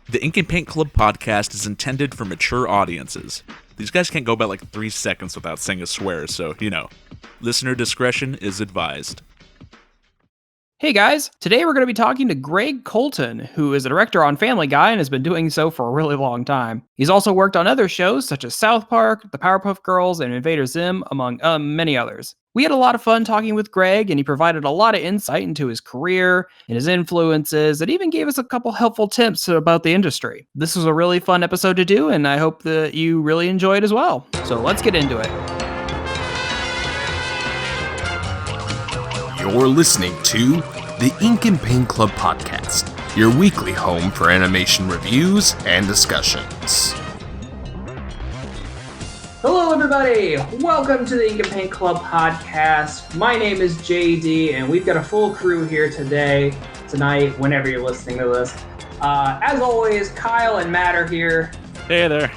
The Ink and Paint Club podcast is intended for mature audiences. These guys can't go about like 3 seconds without saying a swear, so, listener discretion is advised. Hey guys, today we're going to be talking to Greg Colton, who is a director on Family Guy and has been doing so for a really long time. He's also worked on other shows such as South Park, The Powerpuff Girls, and Invader Zim, among many others. We had a lot of fun talking with Greg, and he provided a lot of insight into his career and his influences, and even gave us a couple helpful tips about the industry. This was a really fun episode to do, and I hope that you really enjoy it as well. So let's get into it. You're listening to the Ink and Paint Club podcast, your weekly home for animation reviews and discussions. Hello everybody, welcome to the Ink and Paint Club podcast. My name is JD and we've got a full crew here tonight, whenever you're listening to this. As always, Kyle and Matt are here. Hey there.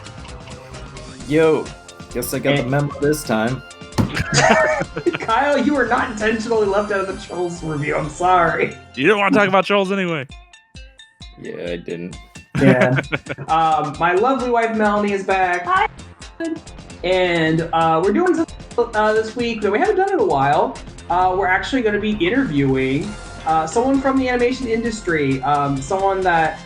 Yo, guess I got the memo this time. Kyle, you were not intentionally left out of the Trolls review. I'm sorry. You don't want to talk about trolls anyway. Yeah, I didn't. Yeah. My lovely wife Melanie is back. Hi. And we're doing something this week that we haven't done in a while. We're actually going to be interviewing someone from the animation industry, someone that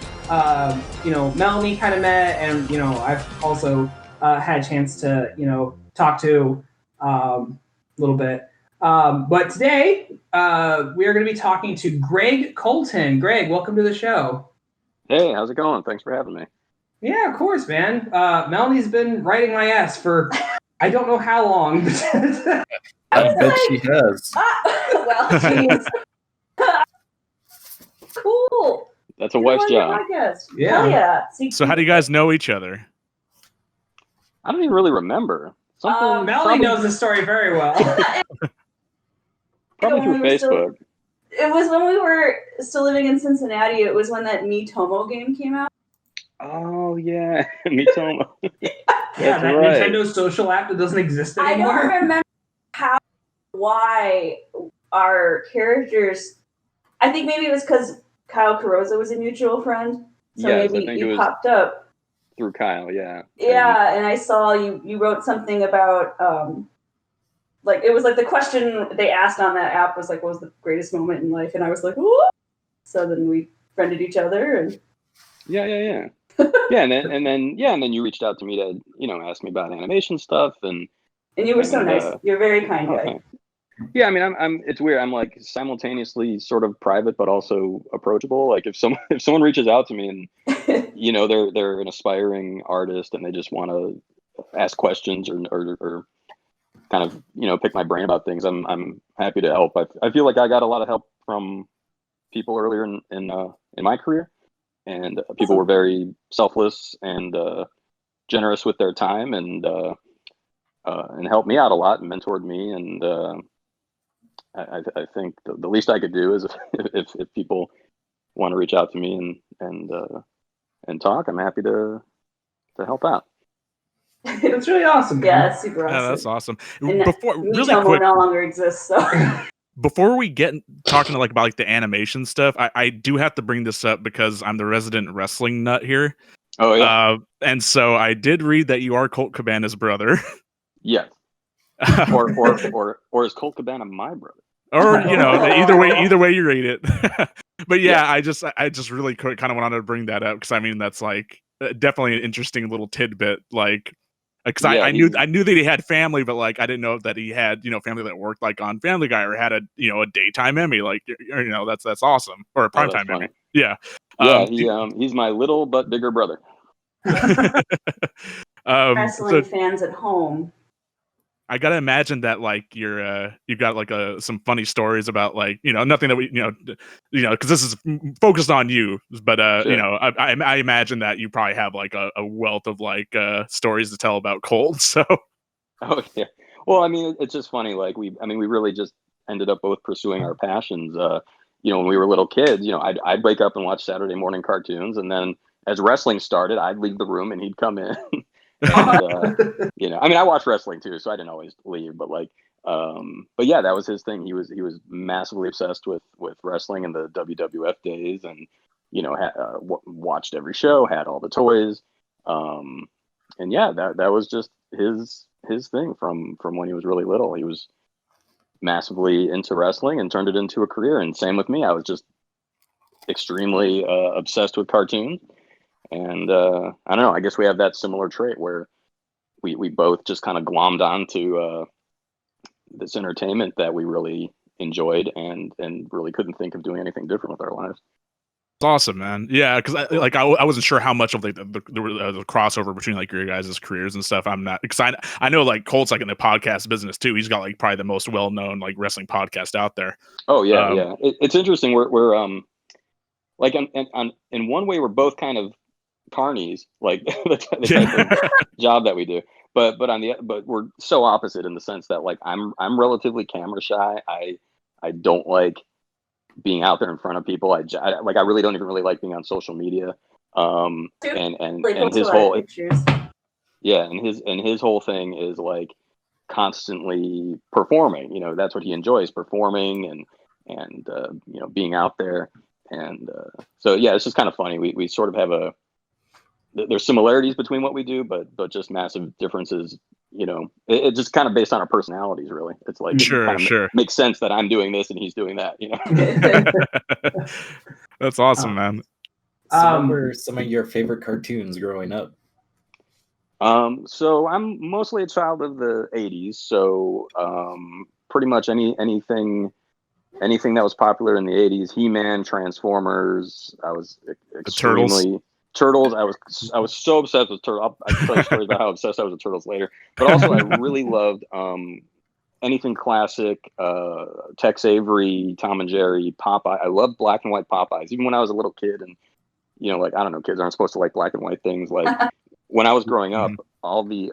Melanie kind of met, and I've also had a chance to talk to a little bit. But today we are going to be talking to Greg Colton. Greg, welcome to the show. Hey, how's it going? Thanks for having me. Yeah, of course, man. Melanie's been writing my ass for I don't know how long. I bet she has. Well, geez. Cool. That's a wife's job. Yeah. Hell yeah. So how do you guys know each other? I don't even really remember. Melanie knows the story very well. Probably through Facebook. It was when we were still living in Cincinnati. It was when that Me Tomo game came out. Oh, yeah. Me Tomo. Yeah, that right. Nintendo social app that doesn't exist anymore. I don't remember why our characters... I think maybe it was because Kyle Carrozza was a mutual friend. So yes, maybe I think you popped up. Through Kyle, yeah. Yeah, and I saw you wrote something about... it was like the question they asked on that app was like, what was the greatest moment in life? And I was like, ooh! So then we friended each other and... Yeah. Yeah, and then you reached out to me to, ask me about animation stuff and you were so nice. You're a very kind guy. Okay. Yeah, I mean, I'm. It's weird. I'm like simultaneously sort of private, but also approachable. Like if someone reaches out to me and they're an aspiring artist and they just want to ask questions or kind of pick my brain about things, I'm happy to help. I feel like I got a lot of help from people earlier in my career. And people were very selfless and generous with their time and helped me out a lot and mentored me. And I think the least I could do is if people want to reach out to me and talk, I'm happy to help out. It's really awesome. Yeah, it's super awesome. Yeah, that's awesome. And Before really Tomo quick, no longer exists, so. Before we get talking about the animation stuff, I do have to bring this up because I'm the resident wrestling nut here. Oh yeah. And so I did read that you are Colt Cabana's brother. Yes. or is Colt Cabana my brother? Or either way you read it. But yeah, I just really kind of wanted to bring that up because I mean that's like definitely an interesting little tidbit. Because I knew that he had family, but like I didn't know that he had family that worked like on Family Guy or had a daytime Emmy. That's awesome, or a primetime Emmy. Yeah, he's my little but bigger brother. Wrestling fans at home. I gotta imagine that like you've got like some funny stories about nothing that we because this is focused on you, but sure. I imagine that you probably have like a wealth of like stories to tell about Colt. So oh yeah, well I mean it's just funny we really just ended up both pursuing our passions. When we were little kids, I'd wake up and watch Saturday morning cartoons, and then as wrestling started, I'd leave the room and he'd come in. And, I watched wrestling too, so I didn't always leave, but but yeah, that was his thing. He was massively obsessed with wrestling in the WWF days, and watched every show, had all the toys. And yeah, that was just his thing from when he was really little. He was massively into wrestling and turned it into a career. And same with me. I was just extremely obsessed with cartoons. And I don't know, I guess we have that similar trait where we both just kind of glommed onto this entertainment that we really enjoyed and really couldn't think of doing anything different with our lives. It's awesome, man. Yeah, because I wasn't sure how much of like the crossover between like your guys' careers and stuff. I'm not, because I know like Colt's like in the podcast business too. He's got like probably the most well known like wrestling podcast out there. Oh yeah, yeah. It's interesting. We're like in one way we're both kind of carnies, like the type of job that we do. But we're so opposite in the sense that like I'm relatively camera shy. I don't like being out there in front of people. I really don't even really like being on social media. And his whole his whole thing is like constantly performing. That's what he enjoys, performing and being out there. And so yeah, it's just kind of funny. We sort of have there's similarities between what we do, but just massive differences. It just kind of based on our personalities, really. It's like sure. Makes sense that I'm doing this and he's doing that. That's awesome, man. So what were some of your favorite cartoons growing up? So I'm mostly a child of the 80s. So pretty much anything that was popular in the 80s, He-Man, Transformers. I was extremely Turtles. I was so obsessed with Turtles. I'll tell you stories about how obsessed I was with Turtles later. But also, I really loved anything classic, Tex Avery, Tom and Jerry, Popeye. I loved black and white Popeyes, even when I was a little kid. And like I don't know, kids aren't supposed to like black and white things. Like when I was growing up, all the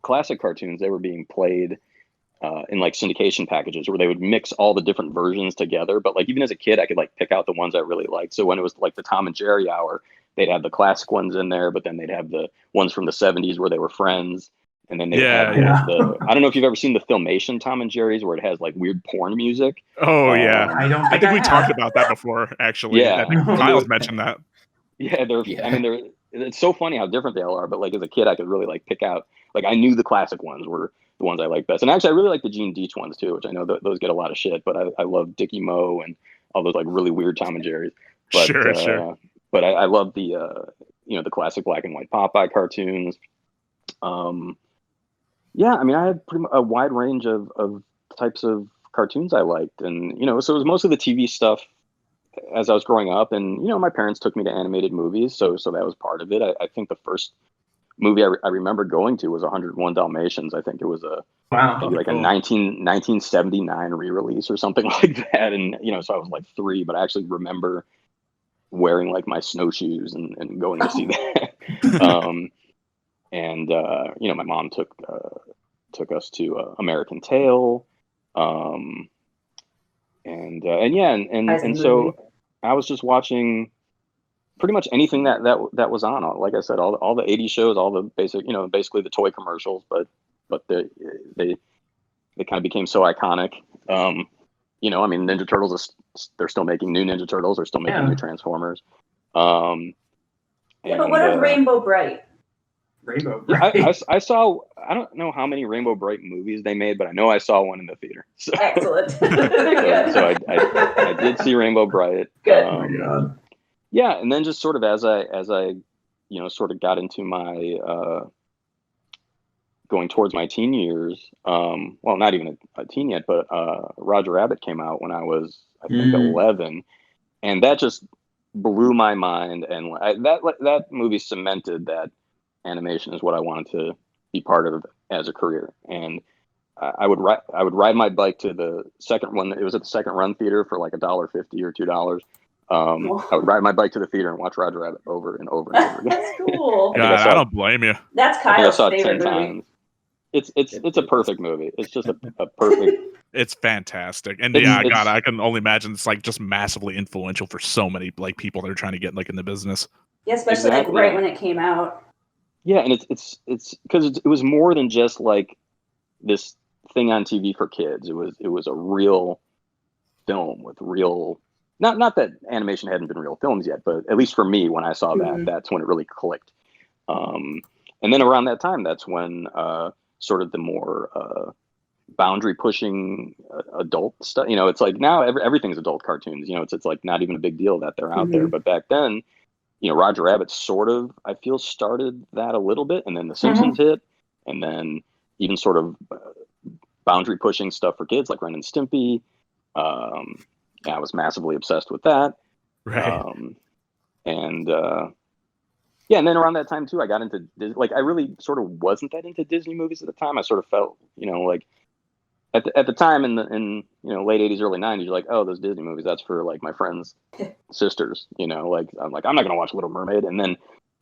classic cartoons, they were being played in like syndication packages where they would mix all the different versions together. But like even as a kid, I could like pick out the ones I really liked. So when it was like the Tom and Jerry hour, they'd have the classic ones in there, but then they'd have the ones from the 70s where they were friends. And then they have I don't know if you've ever seen the Filmation Tom and Jerry's where it has like weird porn music. Oh yeah. I think we talked about that before, actually. Yeah. I think Miles mentioned that. Yeah, it's so funny how different they all are, but like as a kid I could really like pick out, like I knew the classic ones were the ones I like best. And actually I really like the Gene Deitch ones too, which I know those get a lot of shit, but I love Dickie Moe and all those like really weird Tom and Jerry's. But, sure. But I love the the classic black and white Popeye cartoons. Yeah, I mean I had a wide range of types of cartoons I liked, and so it was mostly the TV stuff as I was growing up, and my parents took me to animated movies, so that was part of it. I think the first movie I remember going to was 101 Dalmatians. I think it was a 1979 re-release or something like that, and so I was like 3, but I actually remember wearing like my snowshoes and going to see that. And my mom took us to American Tail, and so I was just watching pretty much anything that was on. Like I said, all the 80s shows, all the basic, basically the toy commercials, but they kind of became so iconic. I mean, Ninja Turtles they're still making new Ninja Turtles, they're still making new Transformers. But what of Rainbow Bright? Rainbow Bright. I saw, I don't know how many Rainbow Bright movies they made, but I know I saw one in the theater. So, excellent. so I did see Rainbow Bright. Good. Oh my God. Yeah, and then just sort of as I sort of got into my going towards my teen years, well, not even a teen yet, but Roger Rabbit came out when I was, I think, 11, and that just blew my mind, and that movie cemented that animation is what I wanted to be part of as a career. And I would ride my bike to the second one. It was at the Second Run Theater for like $1.50 or $2. I would ride my bike to the theater and watch Roger Rabbit over and over and over again. That's cool. I don't blame you. That's Kyle's favorite movie. It's a perfect movie. It's just a perfect. It's fantastic, and I can only imagine it's like just massively influential for so many like people that are trying to get like in the business. Yeah, especially like right when it came out. Yeah, and it's because it was more than just like this thing on TV for kids. It was a real film with real not that animation hadn't been real films yet, but at least for me, when I saw that, that's when it really clicked. And then around that time, that's when sort of the more boundary pushing adult stuff, it's like now everything's adult cartoons, it's like not even a big deal that they're out there. But back then, Roger Rabbit sort of, I feel, started that a little bit, and then The Simpsons hit, and then even sort of boundary pushing stuff for kids like Ren and Stimpy. I was massively obsessed with that. Right. And then around that time too, I got into like, I really sort of wasn't that into Disney movies at the time. I sort of felt, like at the time in late 80s, early 90s, you're like, oh, those Disney movies, that's for like my friends' sisters, like I'm like, I'm not gonna watch Little Mermaid. And then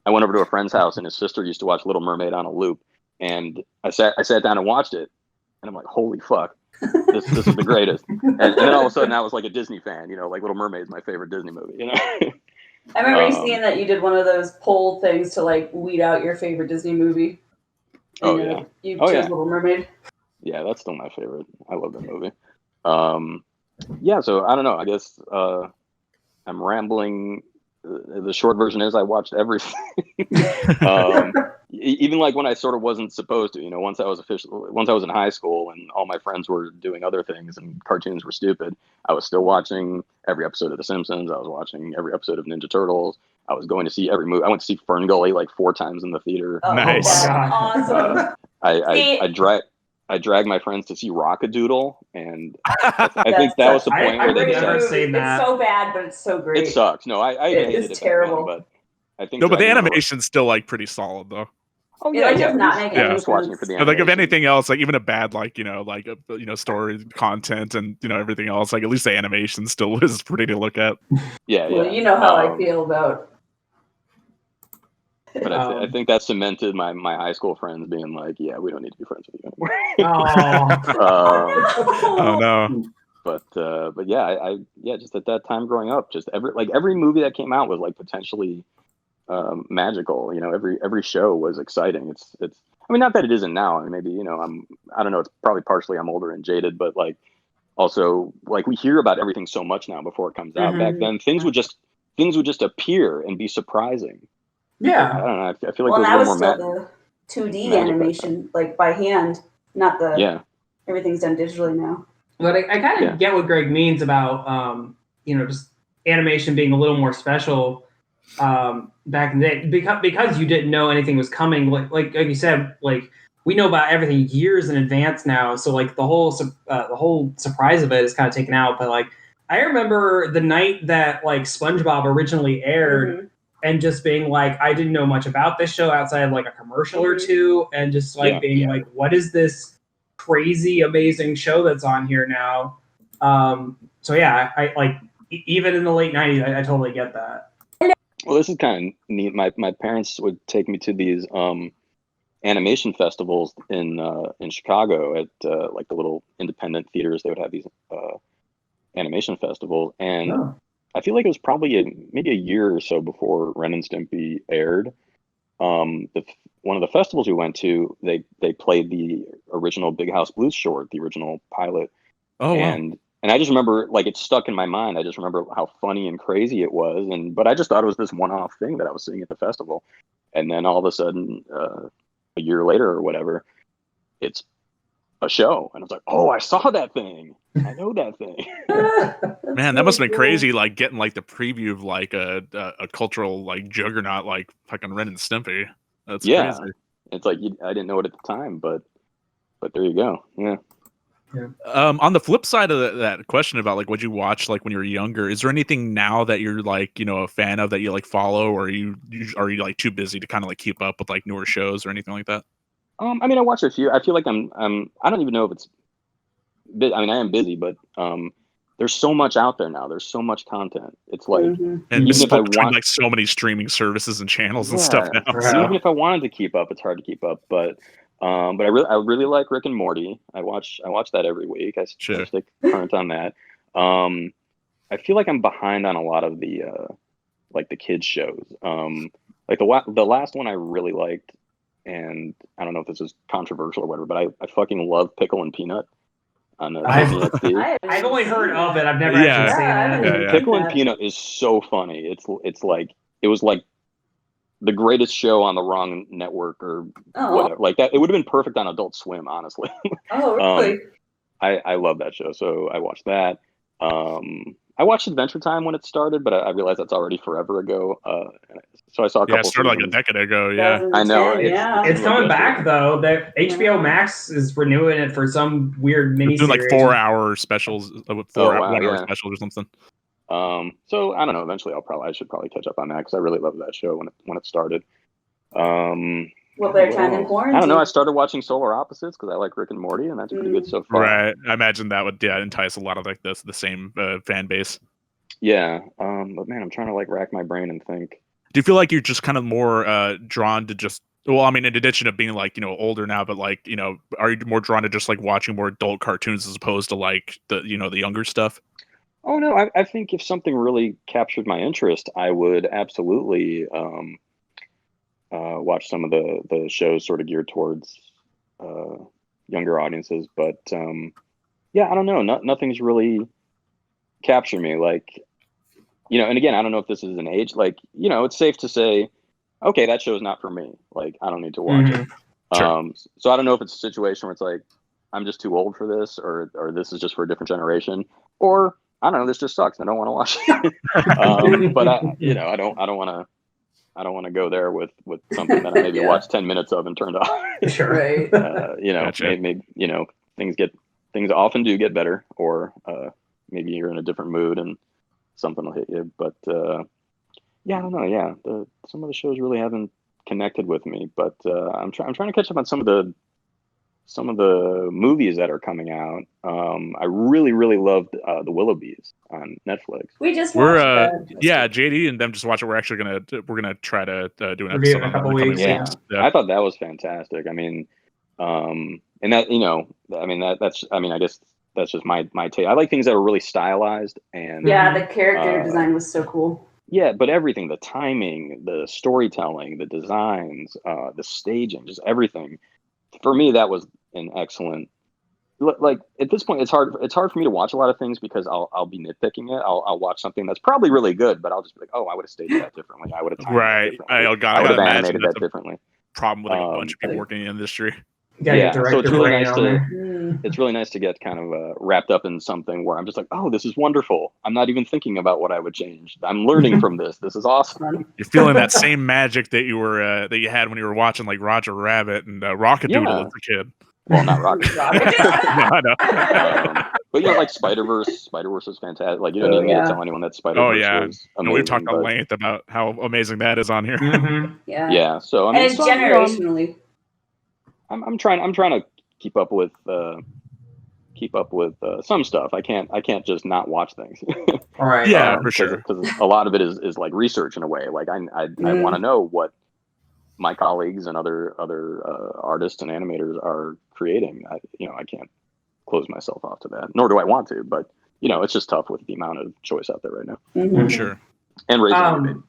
I went over to a friend's house, and his sister used to watch Little Mermaid on a loop, and I sat down and watched it, and I'm like, holy fuck, this is the greatest. And then all of a sudden I was like a Disney fan, like Little Mermaid is my favorite Disney movie, I remember you seeing that you did one of those poll things to like weed out your favorite Disney movie. And, you chose Little Mermaid. Yeah, that's still my favorite. I love that movie. So I don't know. I guess I'm rambling. The short version is I watched everything. Even like when I sort of wasn't supposed to, once I was in high school and all my friends were doing other things and cartoons were stupid, I was still watching every episode of The Simpsons. I was watching every episode of Ninja Turtles. I was going to see every movie. I went to see Fern Gully like 4 times in the theater. Oh, Nice. That's awesome. I dragged my friends to see Rock-a-Doodle, and I think that was the point where they never seen that. It's so bad, but it's so great. It sucks. No, I hated it. Terrible. Then, but I think but the animation's still like pretty solid though. Oh yeah, I'm just watching it for the animation. Like if anything else, like even a bad story content and everything else, like at least the animation still is pretty to look at. Well, you know how I feel about. But I think that cemented my high school friends being like, yeah, we don't need to be friends with you anymore. Oh no. But yeah, I just at that time growing up, just every movie that came out was like potentially magical. Every show was exciting. It's I mean, not that it isn't now. I mean, maybe I don't know. It's probably partially I'm older and jaded, but like also like we hear about everything so much now before it comes out. Back then, things would just appear and be surprising. Yeah, I don't know. I feel like that was more still the 2D animation, like by hand, not the. Yeah. Everything's done digitally now. But I kind of get what Greg means about just animation being a little more special back in the day because you didn't know anything was coming. Like you said, like we know about everything years in advance now, so like the whole surprise of it is kind of taken out. But like I remember the night that like SpongeBob originally aired. And just being like, I didn't know much about this show outside of like a commercial or two, and just like being like, what is this crazy, amazing show that's on here now? So yeah, I like even in the late 90s, I totally get that. Well, this is kind of neat. My parents would take me to these animation festivals in Chicago at like the little independent theaters. They would have these animation festivals, and I feel like it was probably maybe a year or so before Ren and Stimpy aired. One of the festivals we went to, they played the original Big House Blues short, the original pilot. Oh, and I just remember like it stuck in my mind. I just remember how funny and crazy it was, but I just thought it was this one-off thing that I was seeing at the festival. And then all of a sudden, a year later or whatever, it's a show, and I was like, oh, I saw that thing. I know that thing. Man, that must have been crazy, like getting like the preview of like a cultural like juggernaut like fucking Ren and Stimpy. That's crazy. It's like I didn't know it at the time, but there you go. Yeah. On the flip side of that question about like what you watch like when you were younger, is there anything now that you're like a fan of that you like follow, or are you like too busy to kind of like keep up with like newer shows or anything like that? I mean, I watch a few. I feel like I don't even know if it's. I mean, I am busy, but there's so much out there now. There's so much content. It's like, and even if I want like so many streaming services and channels and stuff now. So. Even if I wanted to keep up, it's hard to keep up. But I really like Rick and Morty. I watch that every week. I stick current on that. I feel like I'm behind on a lot of the like the kids shows. Like the last one I really liked. And I don't know if this is controversial or whatever, but I fucking love Pickle and Peanut. on I've XD. I've only heard of it. I've never actually seen it. Pickle and Peanut is so funny. It's like it was like the greatest show on the wrong network or whatever. Like that, it would have been perfect on Adult Swim, honestly. Oh, really? I love that show, so I watched that. I watched Adventure Time when it started, but I realized that's already forever ago. So I saw a couple. Yeah, it started like a decade ago. Yeah, I know. It's coming back though. The HBO Max is renewing it for some weird mini doing series. like 4-hour specials, 1-hour specials or something. So I don't know. Eventually, I should probably catch up on that because I really loved that show when it started. Well, their time in quarantine. I don't know. I started watching Solar Opposites because I like Rick and Morty, and that's pretty good so far. Right. I imagine that would entice a lot of like the same fan base. Yeah. But man, I'm trying to like rack my brain and think. Do you feel like you're just kind of more drawn to just? Well, I mean, in addition to being like older now, but like are you more drawn to just like watching more adult cartoons as opposed to like the the younger stuff? Oh no, I think if something really captured my interest, I would absolutely watch some of the shows sort of geared towards younger audiences. But yeah, I don't know. Nothing's really captured me. Like, and again, I don't know if this is an age. Like, it's safe to say, okay, that show's not for me. Like, I don't need to watch it. Sure. So I don't know if it's a situation where it's like, I'm just too old for this, or this is just for a different generation, or I don't know, this just sucks. I don't want to watch it. But I don't want to go there with something that I maybe watched 10 minutes of and turned off. Sure. Right. Gotcha. Maybe things often do get better, or maybe you're in a different mood and something will hit you. But yeah, I don't know. Yeah, some of the shows really haven't connected with me, but I'm trying to catch up on some of the movies that are coming out. I really loved the Willoughbys on Netflix. We just watched that. JD and them just watch it. We're gonna try to do an episode in a on couple it in the weeks. coming Yeah. Yeah. I thought that was fantastic. I mean, and that I guess that's just my take. I like things that are really stylized and the character design was so cool. Yeah, but everything, the timing, the storytelling, the designs, the staging, just everything. For me, that was an excellent. Like at this point, it's hard for me to watch a lot of things because I'll be nitpicking it. I'll watch something that's probably really good, but I'll just be like, oh, I would have staged that differently. I would have timed that differently. I would have animated that differently. Problem with like, a bunch of people working in the industry. Yeah, so it's really nice it's really nice to get kind of wrapped up in something where I'm just like, oh, this is wonderful. I'm not even thinking about what I would change. I'm learning from this. This is awesome. You're feeling that same magic that you had when you were watching like Roger Rabbit and Rockadoodle as a kid. Well, not Rocket. No, I know. But like Spider-Verse is fantastic. Like you don't need to tell anyone that Spider-Verse is amazing. We've talked at length about how amazing that is on here. Mm-hmm. Yeah. So I mean, and it's generationally. I'm trying to keep up with some stuff. I can't just not watch things. All right. Yeah, for sure. Because a lot of it is like research in a way. Like I want to know what my colleagues and other artists and animators are creating. I can't close myself off to that, nor do I want to. But it's just tough with the amount of choice out there right now. Mm-hmm. Sure. And raising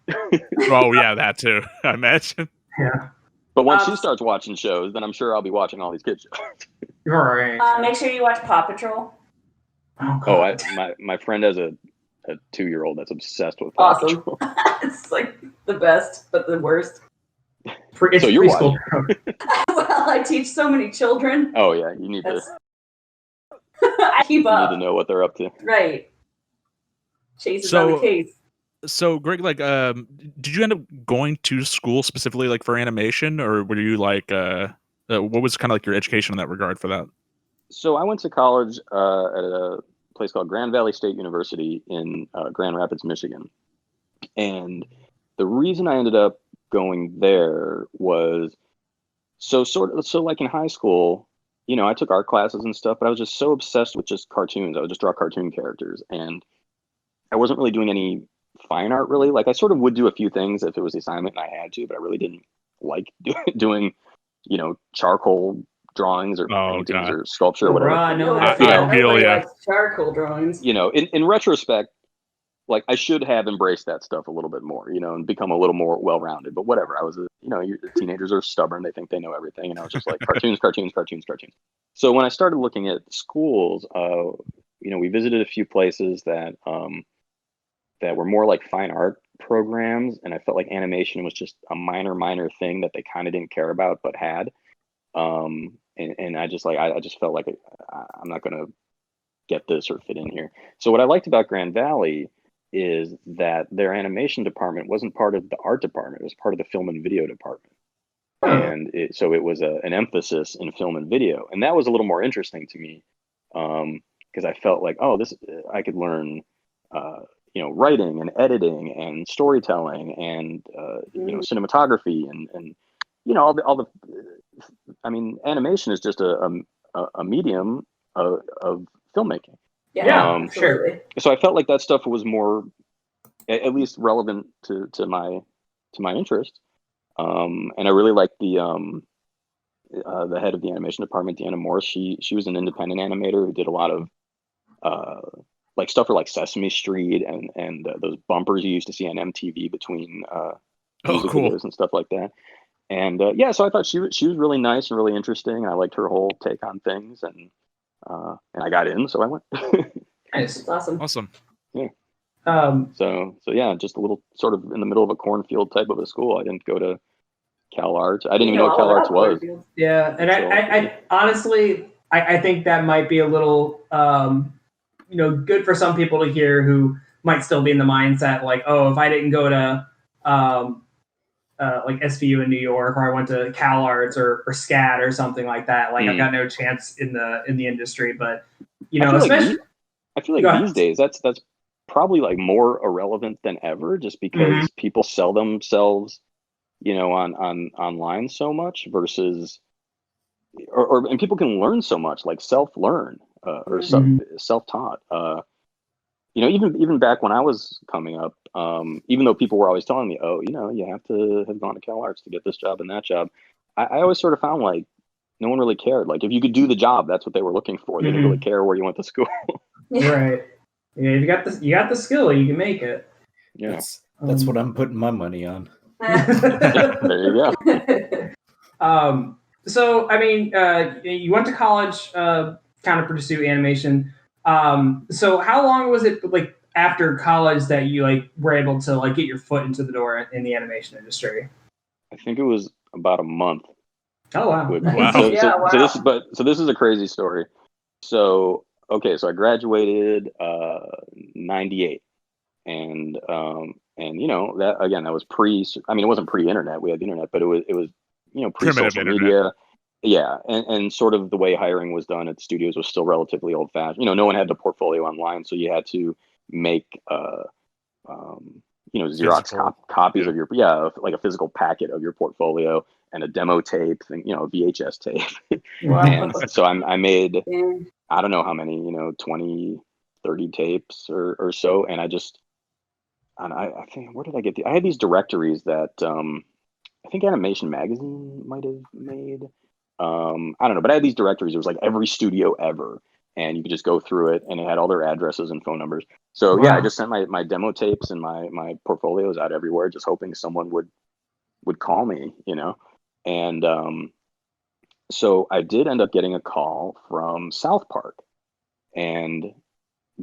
oh yeah, that too. I imagine. Yeah. But once she starts watching shows, then I'm sure I'll be watching all these kids shows. All right. Make sure you watch Paw Patrol. My friend has a 2-year-old that's obsessed with Paw Patrol. It's like the best, but the worst. It's so you're watching. Well, I teach so many children. Oh yeah, you need to. I keep up. You need to know what they're up to. Right. Chases on the case. So, Greg, like, did you end up going to school specifically, like, for animation, or were you like, what was kind of like your education in that regard for that? So, I went to college at a place called Grand Valley State University in Grand Rapids, Michigan, and the reason I ended up going there was so like in high school, I took art classes and stuff, but I was just so obsessed with just cartoons. I would just draw cartoon characters, and I wasn't really doing any fine art really. Like I sort of would do a few things if it was the assignment and I had to, but I really didn't like doing charcoal drawings or paintings or sculpture or whatever. I feel like charcoal drawings. In retrospect, like I should have embraced that stuff a little bit more, and become a little more well-rounded. But whatever, I was, teenagers are stubborn; they think they know everything, and I was just like cartoons, cartoons, cartoons, cartoons. So when I started looking at schools, we visited a few places that were more like fine art programs, and I felt like animation was just a minor thing that they kind of didn't care about but had. And I just felt like I'm not going to get this or fit in here. So what I liked about Grand Valley is that their animation department wasn't part of the art department; it was part of the film and video department. And so it was an emphasis in film and video, and that was a little more interesting to me, because I felt like, I could learn, writing and editing and storytelling and cinematography and all the. I mean, animation is just a medium of filmmaking. Yeah, sure. So I felt like that stuff was more, at least relevant to my interest. And I really liked the head of the animation department, Deanna Morris. She was an independent animator who did a lot of like stuff for like Sesame Street and those bumpers you used to see on MTV between music videos and stuff like that. And so I thought she was really nice and really interesting. I liked her whole take on things, and I got in, so I went. Nice, awesome. Yeah. So yeah, just a little sort of in the middle of a cornfield type of a school. I didn't go to Cal Arts. I didn't even know what Cal Arts was. Yeah, and I honestly, I think that might be a little, good for some people to hear who might still be in the mindset like, oh, if I didn't go to like SVU in New York, or I went to Cal Arts or SCAD or something like that, like I've got no chance in the industry. But especially, I feel like these days that's probably like more irrelevant than ever, just because people sell themselves, on online so much versus, and people can learn so much, like self-learn or self-taught. Even back when I was coming up, even though people were always telling me, oh, you have to have gone to Cal Arts to get this job and that job, I always sort of found like no one really cared. Like if you could do the job, that's what they were looking for. They didn't really care where you went to school. Right. Yeah, you got the skill, you can make it. Yeah. That's what I'm putting my money on. There you go. So I mean, you went to college, kind of pursue animation. So how long was it like after college that you like were able to like get your foot into the door in the animation industry? I think it was about a month. Oh wow! Wow. So this is a crazy story. So I graduated 98, and that again, that was it wasn't pre-internet. We had the internet, but it was pre-social media. Yeah, and sort of the way hiring was done at studios was still relatively old-fashioned. No one had the portfolio online, so you had to make Xerox copies of your like a physical packet of your portfolio and a demo tape and a VHS tape. Wow. And so I made I don't know how many 20, 30 tapes or so, and I think, where did I get I had these directories that I think Animation Magazine might have made. I don't know, but I had these directories. It was like every studio ever, and you could just go through it, and it had all their addresses and phone numbers. So yeah, I just sent my demo tapes and my portfolios out everywhere, just hoping someone would call me, And so I did end up getting a call from South Park, and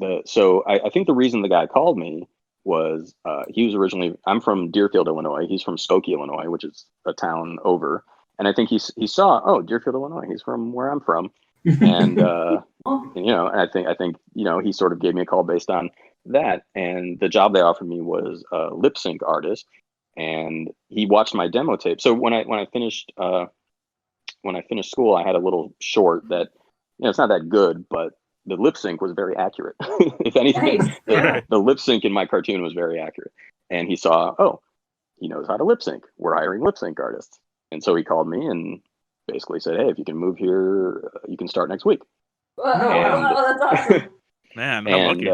I think the reason the guy called me was he was originally, I'm from Deerfield, Illinois. He's from Skokie, Illinois, which is a town over. And I think he saw, oh, Deerfield, Illinois. He's from where I'm from, and and I think he sort of gave me a call based on that. And the job they offered me was a lip sync artist, and he watched my demo tape. So when I finished school, I had a little short that it's not that good, but the lip sync was very accurate. If anything, the lip sync in my cartoon was very accurate. And he saw, oh, he knows how to lip sync. We're hiring lip sync artists. And so he called me and basically said, hey, if you can move here, you can start next week. Wow, that's awesome. Man, how lucky.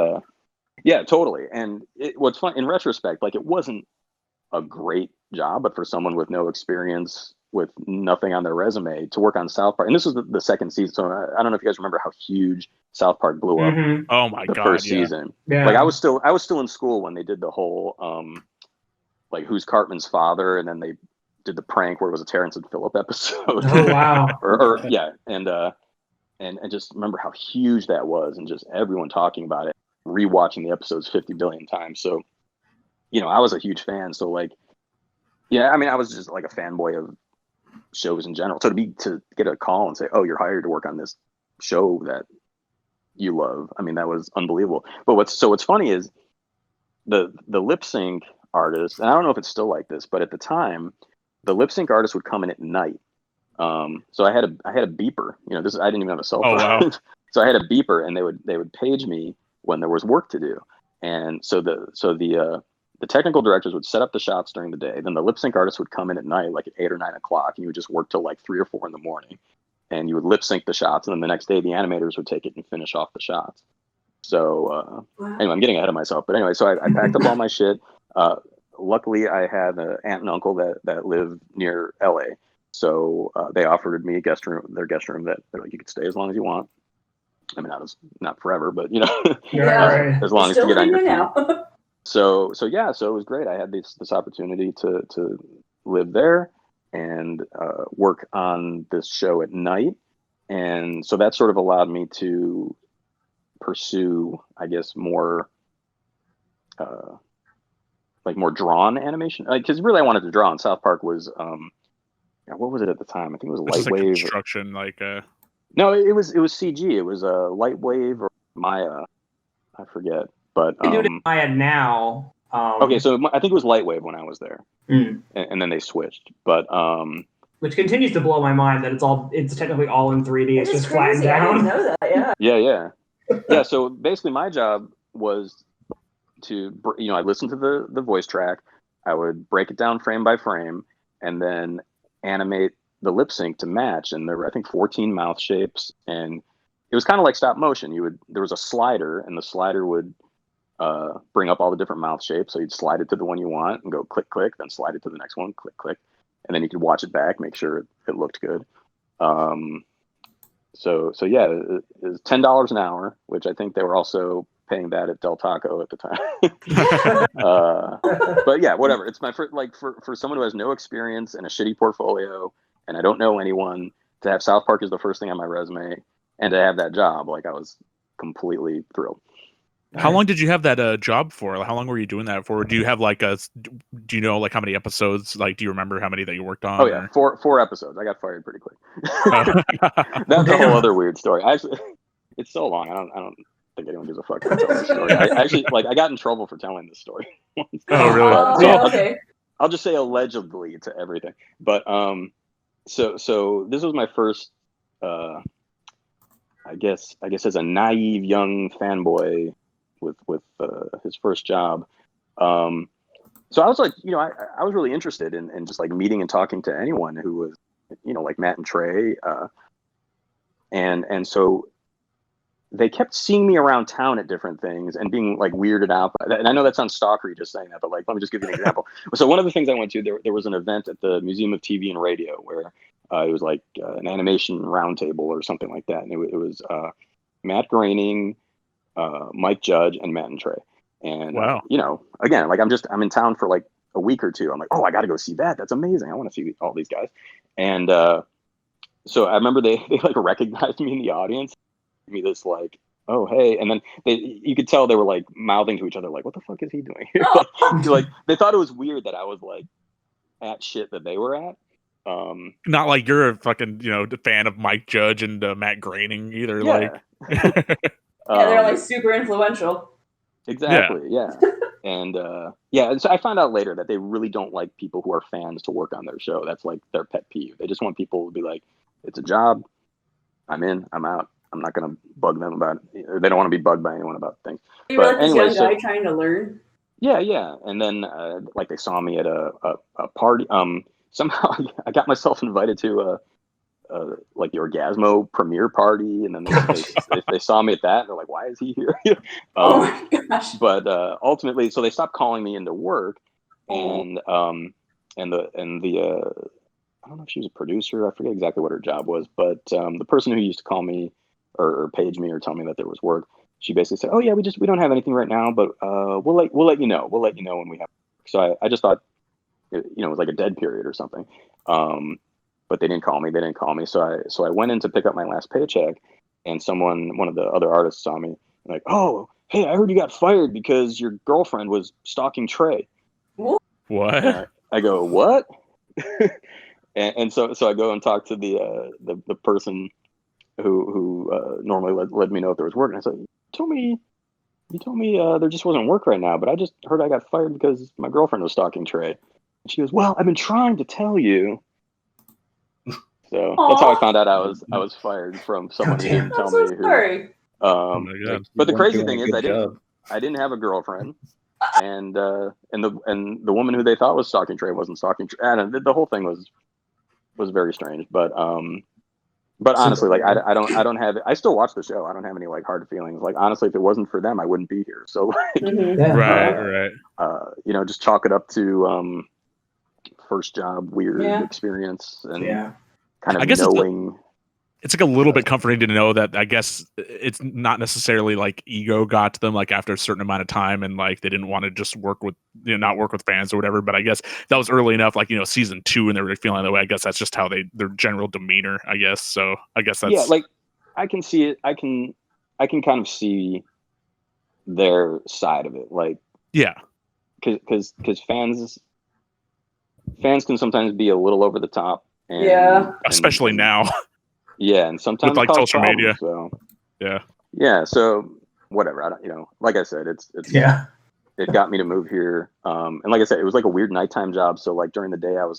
Yeah, totally. And what's fun, in retrospect, like it wasn't a great job, but for someone with no experience, with nothing on their resume to work on South Park. And this was the second season, so I don't know if you guys remember how huge South Park blew up. Oh my the god! First season. Yeah. Like I was still in school when they did the whole like who's Cartman's father, and then they did the prank where it was a Terrence and Phillip episode. Oh wow! or yeah, and just remember how huge that was, and just everyone talking about it, rewatching the episodes 50 billion times. So, I was a huge fan. So like, yeah, I mean, I was just like a fanboy of shows in general. So to get a call and say, "Oh, you're hired to work on this show that you love," I mean, that was unbelievable. But what's funny is the lip sync artist, and I don't know if it's still like this, but at the time, the lip sync artist would come in at night. So I had a beeper. I didn't even have a cell phone. Oh wow! So I had a beeper, and they would page me when there was work to do. And so the technical directors would set up the shots during the day. Then the lip sync artist would come in at night, like at 8 or 9 o'clock, and you would just work till like 3 or 4 in the morning. And you would lip sync the shots, and then the next day the animators would take it and finish off the shots. So anyway, I'm getting ahead of myself. But anyway, so I packed up all my shit. Luckily, I had an aunt and uncle that lived near LA. So they offered me their guest room that they're like, you could stay as long as you want. I mean, not forever, but as long as you get on your feet. So it was great. I had this opportunity to live there and work on this show at night. And so that sort of allowed me to pursue, I guess, more more drawn animation. Because really I wanted to draw, and South Park was, what was it at the time? I think it was Lightwave. Construction, No, it was CG. It was Lightwave or Maya. I forget. But they do it in Maya now. Okay, so I think it was Lightwave when I was there, and then they switched. But which continues to blow my mind that it's technically all in 3D. It's just flattened crazy. down. I didn't know that. Yeah. Yeah. So basically, my job was to I listened to the voice track. I would break it down frame by frame, and then animate the lip sync to match. And there were, I think, 14 mouth shapes, and it was kind of like stop motion. There was a slider, and the slider would bring up all the different mouth shapes. So you'd slide it to the one you want and go click, click, then slide it to the next one, click, click. And then you could watch it back, make sure it looked good. So yeah, it was $10 an hour, which I think they were also paying that at Del Taco at the time. But yeah, whatever. It's my first, for someone who has no experience and a shitty portfolio, and I don't know anyone, to have South Park as the first thing on my resume and to have that job, I was completely thrilled. How long did you have that job for? How long were you doing that for? Do you have do you know how many episodes? Do you remember how many that you worked on? Oh yeah, four episodes. I got fired pretty quick. That's a whole other weird story. Actually, it's so long. I don't think anyone gives a fuck about telling this story. I got in trouble for telling this story. Oh really? So, okay. I'll just say allegedly to everything. But so this was my first. I guess as a naive young fanboy with his first job. So I was I was really interested in just meeting and talking to anyone who was, like Matt and Trey. And so they kept seeing me around town at different things and being weirded out by that. And I know that sounds stalkery just saying that, but let me just give you an example. So one of the things I went to, there was an event at the Museum of TV and Radio where it was an animation roundtable or something like that. And it was Matt Groening, Mike Judge, and Matt and Trey. And wow. Again, I'm in town for a week or two. I'm like, oh, I got to go see that. That's amazing. I want to see all these guys. And so I remember they recognized me in the audience, me this oh hey, and then you could tell they were mouthing to each other what the fuck is he doing here? They thought it was weird that I was at shit that they were at. Not you're a fucking fan of Mike Judge and Matt Groening either. Yeah. Yeah, they're super influential. Exactly. Yeah. And and so I found out later that they really don't like people who are fans to work on their show. That's their pet peeve. They just want people to be it's a job. I'm in. I'm out. I'm not going to bug them about it. Or they don't want to be bugged by anyone about things. You were this young guy trying to learn? Yeah. And then they saw me at a party. Somehow I got myself invited to the Orgasmo premiere party, and then they saw me at that, and they're like, "Why is he here?" Oh my gosh! But ultimately, so they stopped calling me into work, and the don't know if she was a producer. I forget exactly what her job was, but the person who used to call me or page me or tell me that there was work, she basically said, "Oh yeah, we don't have anything right now, but we'll let you know. We'll let you know when we have." So I just thought, it was like a dead period or something. But they didn't call me. So I went in to pick up my last paycheck, and one of the other artists saw me, like, "Oh, hey, I heard you got fired because your girlfriend was stalking Trey." What? I go, "What?" and so I go and talk to the person who normally let me know if there was work, and I said, You told me there just wasn't work right now, but I just heard I got fired because my girlfriend was stalking Trey." And she goes, "Well, I've been trying to tell you." So that's how I found out I was fired from someone who didn't tell me. Sorry. Oh my God. But the crazy thing is, I didn't have a girlfriend, and the woman who they thought was stalking Trey wasn't stalking Trey. And the whole thing was very strange. But honestly, like I don't have. I still watch the show. I don't have any like hard feelings. Like honestly, if it wasn't for them, I wouldn't be here. So like, Right. Just chalk it up to first job weird experience and kind of knowing. It's like a little bit comforting to know that I guess it's not necessarily like ego got to them like after a certain amount of time and like they didn't want to just not work with fans or whatever. But I guess that was early enough, like, season 2 and they were feeling that way. I guess that's just how their general demeanor, I guess. So I guess that's like I can see it. I can kind of see their side of it. Like, because fans can sometimes be a little over the top. And, especially now. Yeah, and sometimes with like social media. So yeah. So whatever. I don't. Like I said, it's it got me to move here. And like I said, it was like a weird nighttime job. So like during the day, I was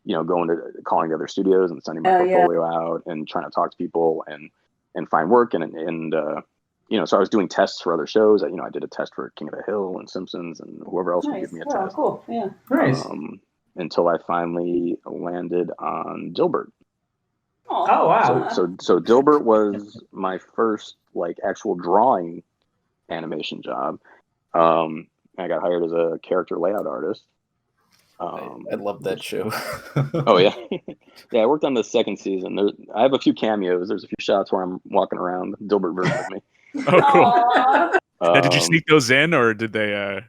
going to calling the other studios and sending my portfolio out and trying to talk to people and find work and so I was doing tests for other shows. I did a test for King of the Hill and Simpsons and whoever else would give me a test. Cool. Yeah. Nice. Until I finally landed on Dilbert. Oh wow! So Dilbert was my first like actual drawing animation job. I got hired as a character layout artist. I love that show. Oh yeah, yeah. I worked on the second season. I have a few cameos. There's a few shots where I'm walking around Dilbert version of me. Oh, cool. Now, did you sneak those in, or did they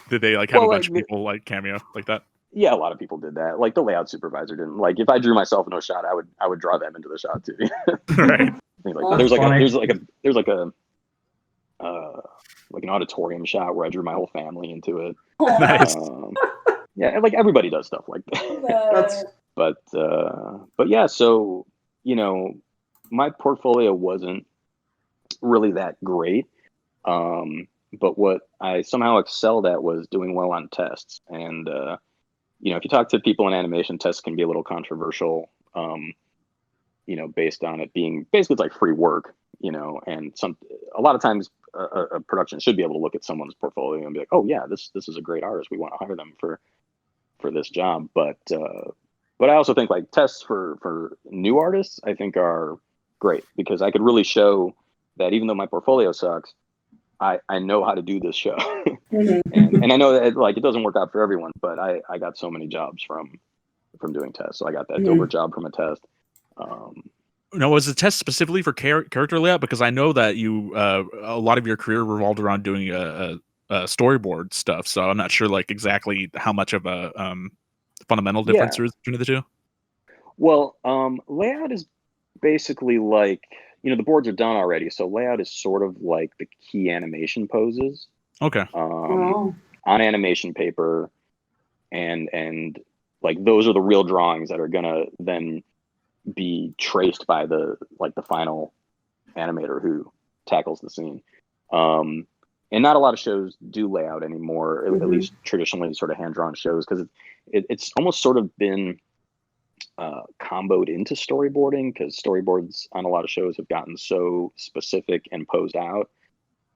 like have a bunch of people like cameo like that? Yeah, a lot of people did that. Like the layout supervisor didn't. Like if I drew myself in a shot, I would draw them into the shot too. Right. There's like an auditorium shot where I drew my whole family into it. Nice. Yeah, like everybody does stuff like that. But yeah, so my portfolio wasn't really that great. But what I somehow excelled at was doing well on tests. And if you talk to people in animation, tests can be a little controversial, based on it being basically it's like free work, and a lot of times a production should be able to look at someone's portfolio and be like, oh yeah, this is a great artist. We want to hire them for this job. But I also think like tests for new artists, I think are great because I could really show that even though my portfolio sucks, I know how to do this show. and I know that like it doesn't work out for everyone, but I got so many jobs from doing tests. So I got that Dilbert job from a test. Now, was the test specifically for character layout? Because I know that you a lot of your career revolved around doing storyboard stuff. So I'm not sure like exactly how much of a fundamental difference there is between the two. Well, layout is basically like the boards are done already, so layout is sort of like the key animation poses. Okay. On animation paper, and like those are the real drawings that are gonna then be traced by the final animator who tackles the scene. And not a lot of shows do layout anymore, at least traditionally sort of hand-drawn shows, because it's almost sort of been comboed into storyboarding, because storyboards on a lot of shows have gotten so specific and posed out.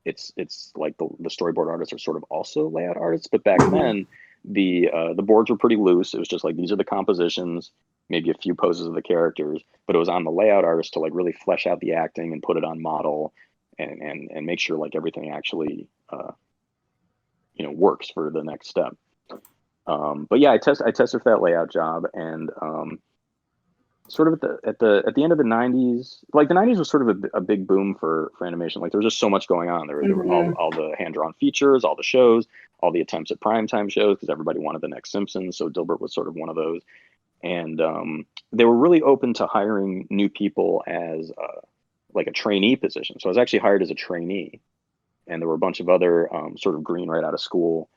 It's like the storyboard artists are sort of also layout artists, but back then the boards were pretty loose. It was just like these are the compositions, maybe a few poses of the characters, but it was on the layout artist to like really flesh out the acting and put it on model and make sure like everything actually works for the next step. But yeah, I tested for that layout job, and sort of at the end of the 90s, like the 90s was sort of a big boom for animation. Like there was just so much going on. There were all the hand-drawn features, all the shows, all the attempts at primetime shows, because everybody wanted the next Simpsons. So Dilbert was sort of one of those. And they were really open to hiring new people as like a trainee position. So I was actually hired as a trainee. And there were a bunch of other sort of green right out of school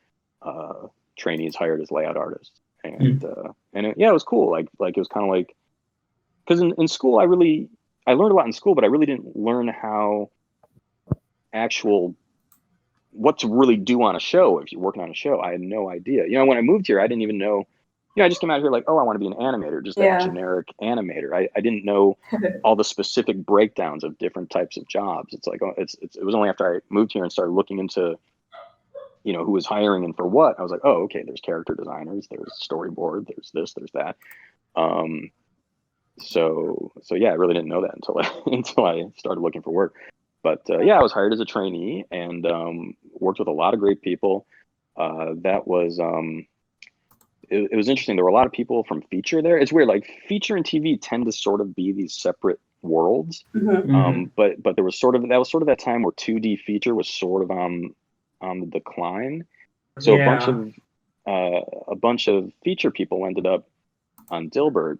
trainees hired as layout artists. And it was cool. Like it was kind of like, because in school I learned a lot in school, but I really didn't learn what to really do on a show. If you're working on a show, I had no idea. When I moved here, I didn't even know. I just came out here like, oh, I want to be an animator, just a generic animator. I didn't know all the specific breakdowns of different types of jobs. It's like, it was only after I moved here and started looking into, who was hiring and for what, I was like, oh, okay, there's character designers, there's storyboard, there's this, there's that. So yeah, I really didn't know that until I started looking for work. But I was hired as a trainee and worked with a lot of great people. That was it was interesting. There were a lot of people from feature there. It's weird, like feature and TV tend to sort of be these separate worlds. But there was that was sort of that time where 2D feature was sort of on the decline. So a bunch of feature people ended up on Dilbert.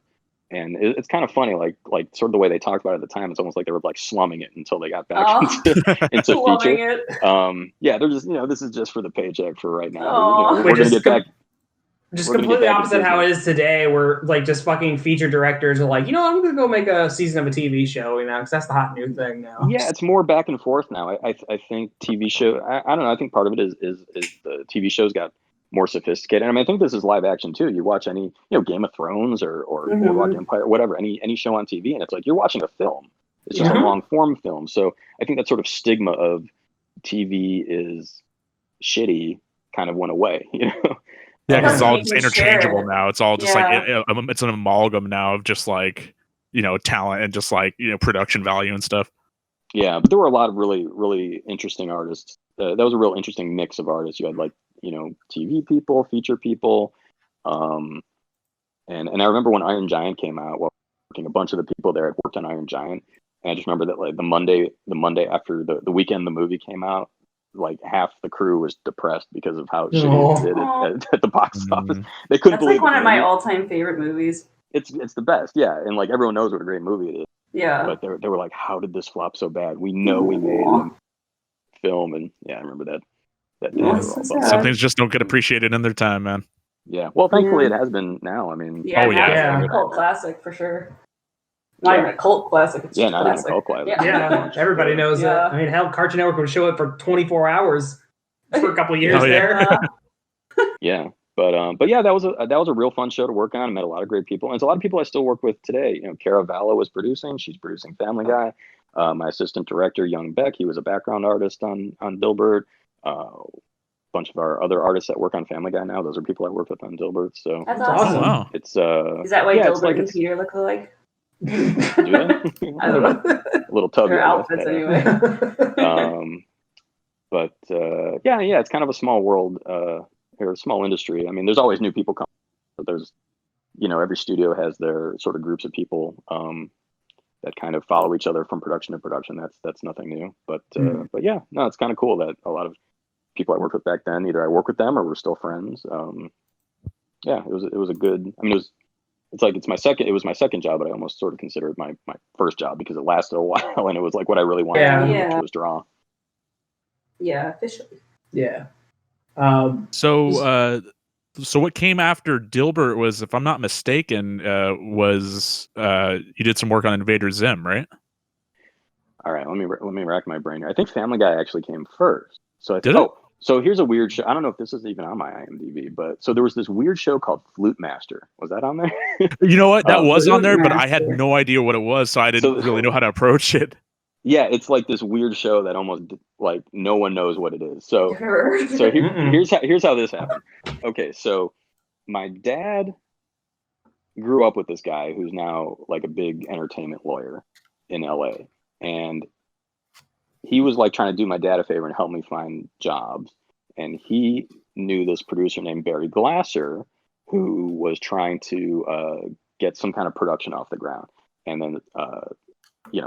And it's kind of funny, like sort of the way they talked about it at the time. It's almost like they were like slumming it until they got back into feature. They're just this is just for the paycheck for right now. We're gonna get back. Just completely opposite how it is today, where like just fucking feature directors are like, I'm gonna go make a season of a TV show, because that's the hot new thing now. Yeah, it's more back and forth now. I think TV show. I don't know. I think part of it is the TV shows got more sophisticated. I mean, I think this is live action too. You watch any, Game of Thrones or Boardwalk Empire, whatever, any show on TV, and it's like you're watching a film. It's just a long form film. So I think that sort of stigma of TV is shitty kind of went away. Yeah, because it's all just interchangeable now. It's all just like it's an amalgam now of just like talent and just like production value and stuff. Yeah, but there were a lot of really, really interesting artists. That was a real interesting mix of artists. You had like TV people, feature people, and I remember when Iron Giant came out. Well, a bunch of the people there had worked on Iron Giant, and I just remember that like the Monday after the weekend the movie came out, like half the crew was depressed because of how shitty it did at the box office. They couldn't believe it's like one of my all-time favorite movies. It's the best, yeah, and like everyone knows what a great movie it is. Yeah, but they were like, how did this flop so bad? We know we made a film, and I remember that. Some things just don't get appreciated in their time, man. Yeah, well, thankfully it has been now. I mean, a cult classic for sure. Not even a cult classic. It's not even a cult classic. Yeah, everybody knows it. I mean, hell, Cartoon Network would show it for 24 hours for a couple of years there. But yeah, that was a real fun show to work on. I met a lot of great people, and it's a lot of people I still work with today. Cara Valla was producing; she's producing Family Guy. My assistant director, Young Beck, he was a background artist on Dilbert. A bunch of our other artists that work on Family Guy now; those are people I work with on Dilbert. So that's awesome. Wow. It's is that why Dilbert and Peter look alike? Do they? I don't know. A little tubby. Their outfits anyway. But it's kind of a small world. Or a small industry. I mean, there's always new people coming. But there's, every studio has their sort of groups of people that kind of follow each other from production to production. That's nothing new. But yeah, no, it's kind of cool that a lot of people I worked with back then, either I work with them or we're still friends. It was a good. I mean, it was my second job, but I almost sort of consider it my first job because it lasted a while and it was like what I really wanted to do, which was draw. Yeah, officially. Yeah. So what came after Dilbert was, if I'm not mistaken, you did some work on Invader Zim, right? All right, let me rack my brain here. I think Family Guy actually came first. So here's a weird show. I don't know if this is even on my IMDb, but so there was this weird show called Flute Master. Was that on there? You know what? That was on there, but I had no idea what it was, so I didn't really know how to approach it. Yeah, it's like this weird show that almost like no one knows what it is. So here's how this happened. Okay, so my dad grew up with this guy who's now like a big entertainment lawyer in LA, and he was like trying to do my dad a favor and help me find jobs. And he knew this producer named Barry Glasser, who was trying to get some kind of production off the ground. And then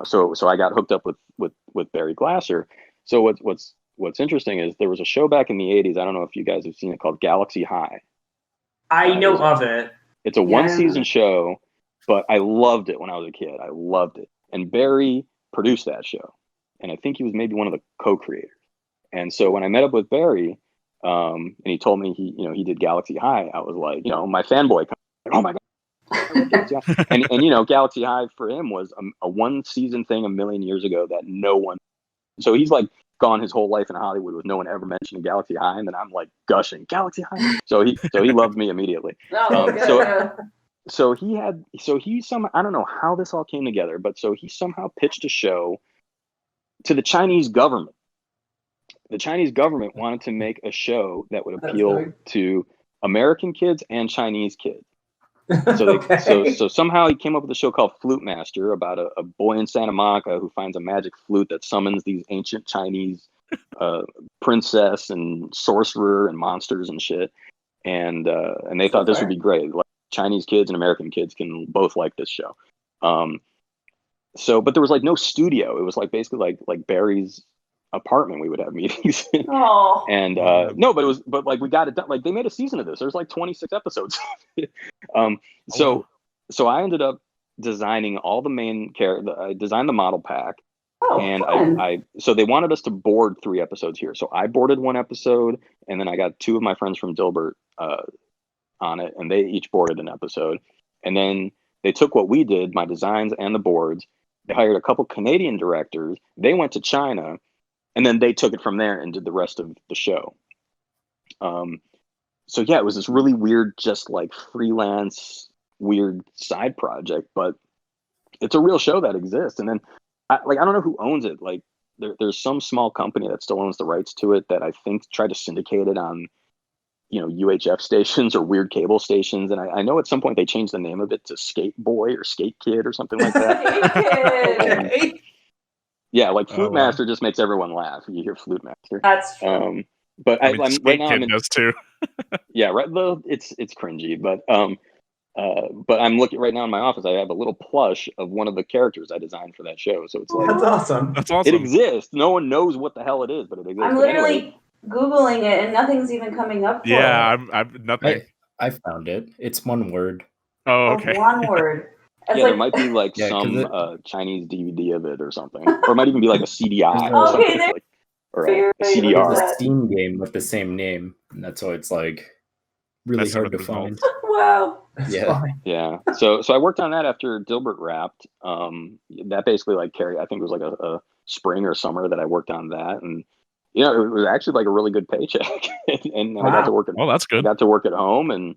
so I got hooked up with Barry Glasser. So what's interesting is there was a show back in the 80s. I don't know if you guys have seen it, called Galaxy High. I know of it. It's a one-season show, but I loved it when I was a kid. I loved it. And Barry produced that show. And I think he was maybe one of the co-creators. And so when I met up with Barry, and he told me he did Galaxy High, I was like, my fanboy, oh my God. and Galaxy High for him was a one-season thing a million years ago that no one. So he's like gone his whole life in Hollywood with no one ever mentioning Galaxy High, and then I'm like gushing Galaxy High. So he loved me immediately. So he somehow, I don't know how this all came together, but so he somehow pitched a show to the Chinese government. The Chinese government wanted to make a show that would appeal to American kids and Chinese kids. So somehow he came up with a show called Flute Master, about a boy in Santa Monica who finds a magic flute that summons these ancient Chinese princess and sorcerer and monsters and shit. And they thought this would be great. Like, Chinese kids and American kids can both like this show. But there was like no studio. It was like basically like Barry's apartment we would have meetings in. And but we got it done. Like, they made a season of this. There's like 26 episodes. So I ended up designing all the main character. I designed the model pack. And so they wanted us to board 3 episodes here. So I boarded 1 episode, and then I got 2 of my friends from Dilbert on it, and they each boarded an episode. And then they took what we did, my designs and the boards. They hired a couple Canadian directors. They went to China, and then they took it from there and did the rest of the show. So yeah, it was this really weird, just like freelance, weird side project, but it's a real show that exists. And then I don't know who owns it. Like there's some small company that still owns the rights to it that I think tried to syndicate it on, UHF stations or weird cable stations. And I know at some point they changed the name of it to Skate Boy or Skate Kid or something like that. Yeah, like Flute Master just makes everyone laugh. You hear Flute Master. That's true. But I'm right now. I'm in those too. Yeah, right. Though it's cringy, but I'm looking right now in my office. I have a little plush of one of the characters I designed for that show. So it's like That's awesome. It exists. No one knows what the hell it is, but it exists. I'm literally Googling it, and nothing's even coming up. For it. I'm nothing. I found it. It's one word. Oh, okay. One word. There might be like some Chinese DVD of it or something, or it might even be like a CDI or something. Or a CDR. It's a Steam game with the same name, and that's why it's like really hard to find. Wow. Yeah. So I worked on that after Dilbert wrapped. That basically carried. I think it was like a spring or summer that I worked on that, and it was actually like a really good paycheck. And I got to work at. Well, that's good. I got to work at home and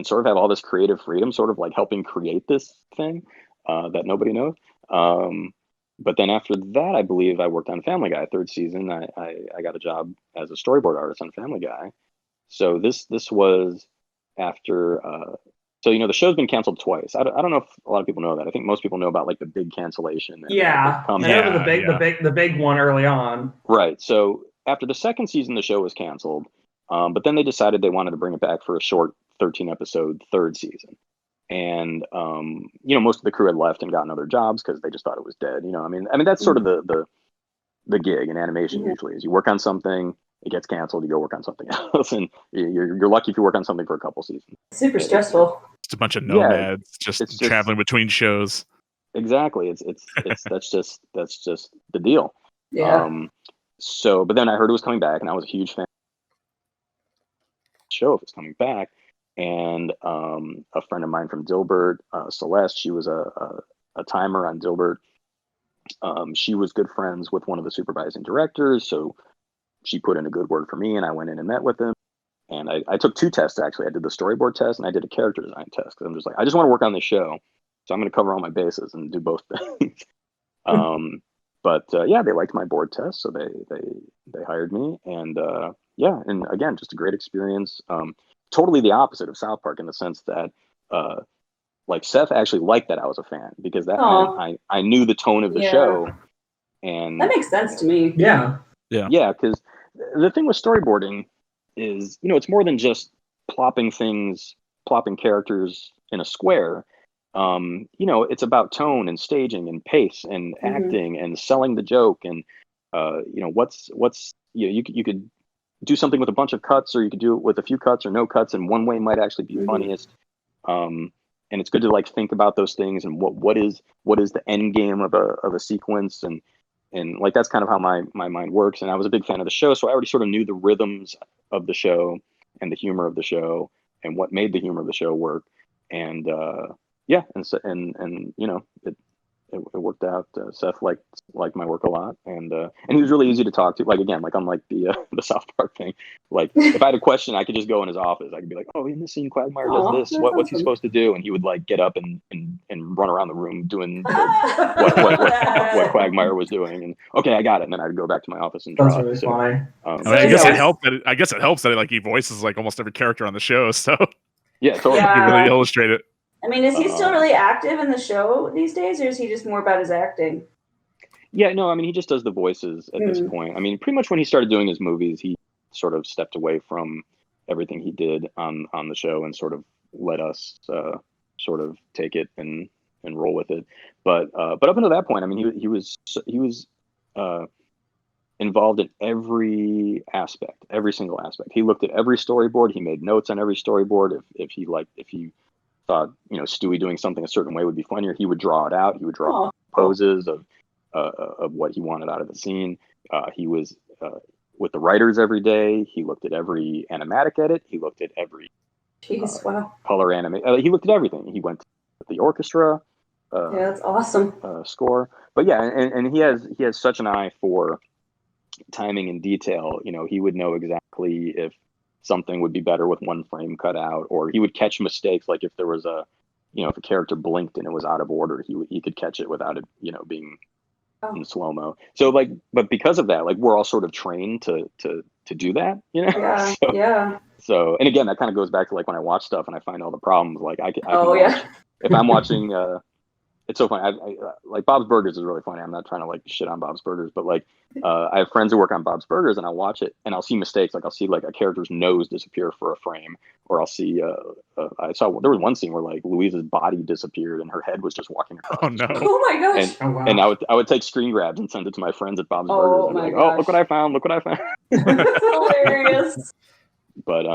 sort of have all this creative freedom, sort of like helping create this thing that nobody knows. But then after that, I believe I worked on Family Guy. 3rd season, I got a job as a storyboard artist on Family Guy. So this was after. So the show's been canceled twice. I don't know if a lot of people know that. I think most people know about like the big cancellation. I remember the big one early on. Right. So after the 2nd season, the show was canceled. But then they decided they wanted to bring it back for a short 13-episode 3rd season. And most of the crew had left and gotten other jobs because they just thought it was dead. I mean that's sort of the gig in animation usually is you work on something, it gets canceled, you go work on something else, and you're lucky if you work on something for a couple seasons. Super stressful. It's a bunch of nomads just traveling between shows. Exactly. It's that's just the deal. Yeah. But then I heard it was coming back, and I was a huge fan of the show if it's coming back. And a friend of mine from Dilbert, Celeste, she was a timer on Dilbert. She was good friends with one of the supervising directors, so she put in a good word for me, and I went in and met with him. And I took 2 tests, actually. I did the storyboard test, and I did a character design test, because I'm just like, I just want to work on this show, so I'm going to cover all my bases and do both things. But they liked my board test, so they hired me, and and again, just a great experience. Totally the opposite of South Park in the sense that Seth actually liked that I was a fan, because that meant I knew the tone of the show, and that makes sense to me. Yeah, because the thing with storyboarding is it's more than just plopping characters in a square, it's about tone and staging and pace and acting and selling the joke and you could do something with a bunch of cuts, or you could do it with a few cuts or no cuts, and one way might actually be funniest. And it's good to like think about those things and what is the end game of a sequence, and like that's kind of how my mind works. And I was a big fan of the show, so I already sort of knew the rhythms of the show and the humor of the show and what made the humor of the show work. And it worked out. Seth liked my work a lot, and he was really easy to talk to. Like again, like unlike the South Park thing, like if I had a question, I could just go in his office. I could be like, "Oh, in this scene, Quagmire does this. What's he supposed to do?" And he would like get up and run around the room doing what Quagmire was doing. And okay, I got it. And then I'd go back to my office and draw. That's really funny. I guess it helped that like he voices like almost every character on the show. So yeah, totally. Yeah. You really illustrate it. I mean, is he still really active in the show these days, or is he just more about his acting? Yeah, no, I mean, he just does the voices at this point. I mean, pretty much when he started doing his movies, he sort of stepped away from everything he did on the show and sort of let us sort of take it and roll with it. But up until that point, I mean, he was involved in every single aspect. He looked at every storyboard. He made notes on every storyboard. If he thought Stewie doing something a certain way would be funnier, he would draw it out. He would draw poses of what he wanted out of the scene. He was with the writers every day. He looked at every animatic edit. He looked at every color anime. He looked at everything. He went to the orchestra. That's awesome. Score. But yeah, and he has such an eye for timing and detail. He would know exactly if something would be better with one frame cut out, or he would catch mistakes. Like if there was if a character blinked and it was out of order, he could catch it without it, being in slow-mo. So like, but because of that, like we're all sort of trained to do that, Yeah. So, and again, that kind of goes back to like when I watch stuff and I find all the problems, like I can watch, if I'm watching, it's so funny. I like Bob's Burgers is really funny. I'm not trying to like shit on Bob's Burgers, but like I have friends who work on Bob's Burgers, and I watch it and I'll see mistakes. Like I'll see like a character's nose disappear for a frame, or I'll see I saw there was one scene where like Louise's body disappeared and her head was just walking across. Oh no! Oh my gosh! And I would take screen grabs and send it to my friends at Bob's Burgers and be like, "Oh, look what I found! Look what I found!" That's hilarious. But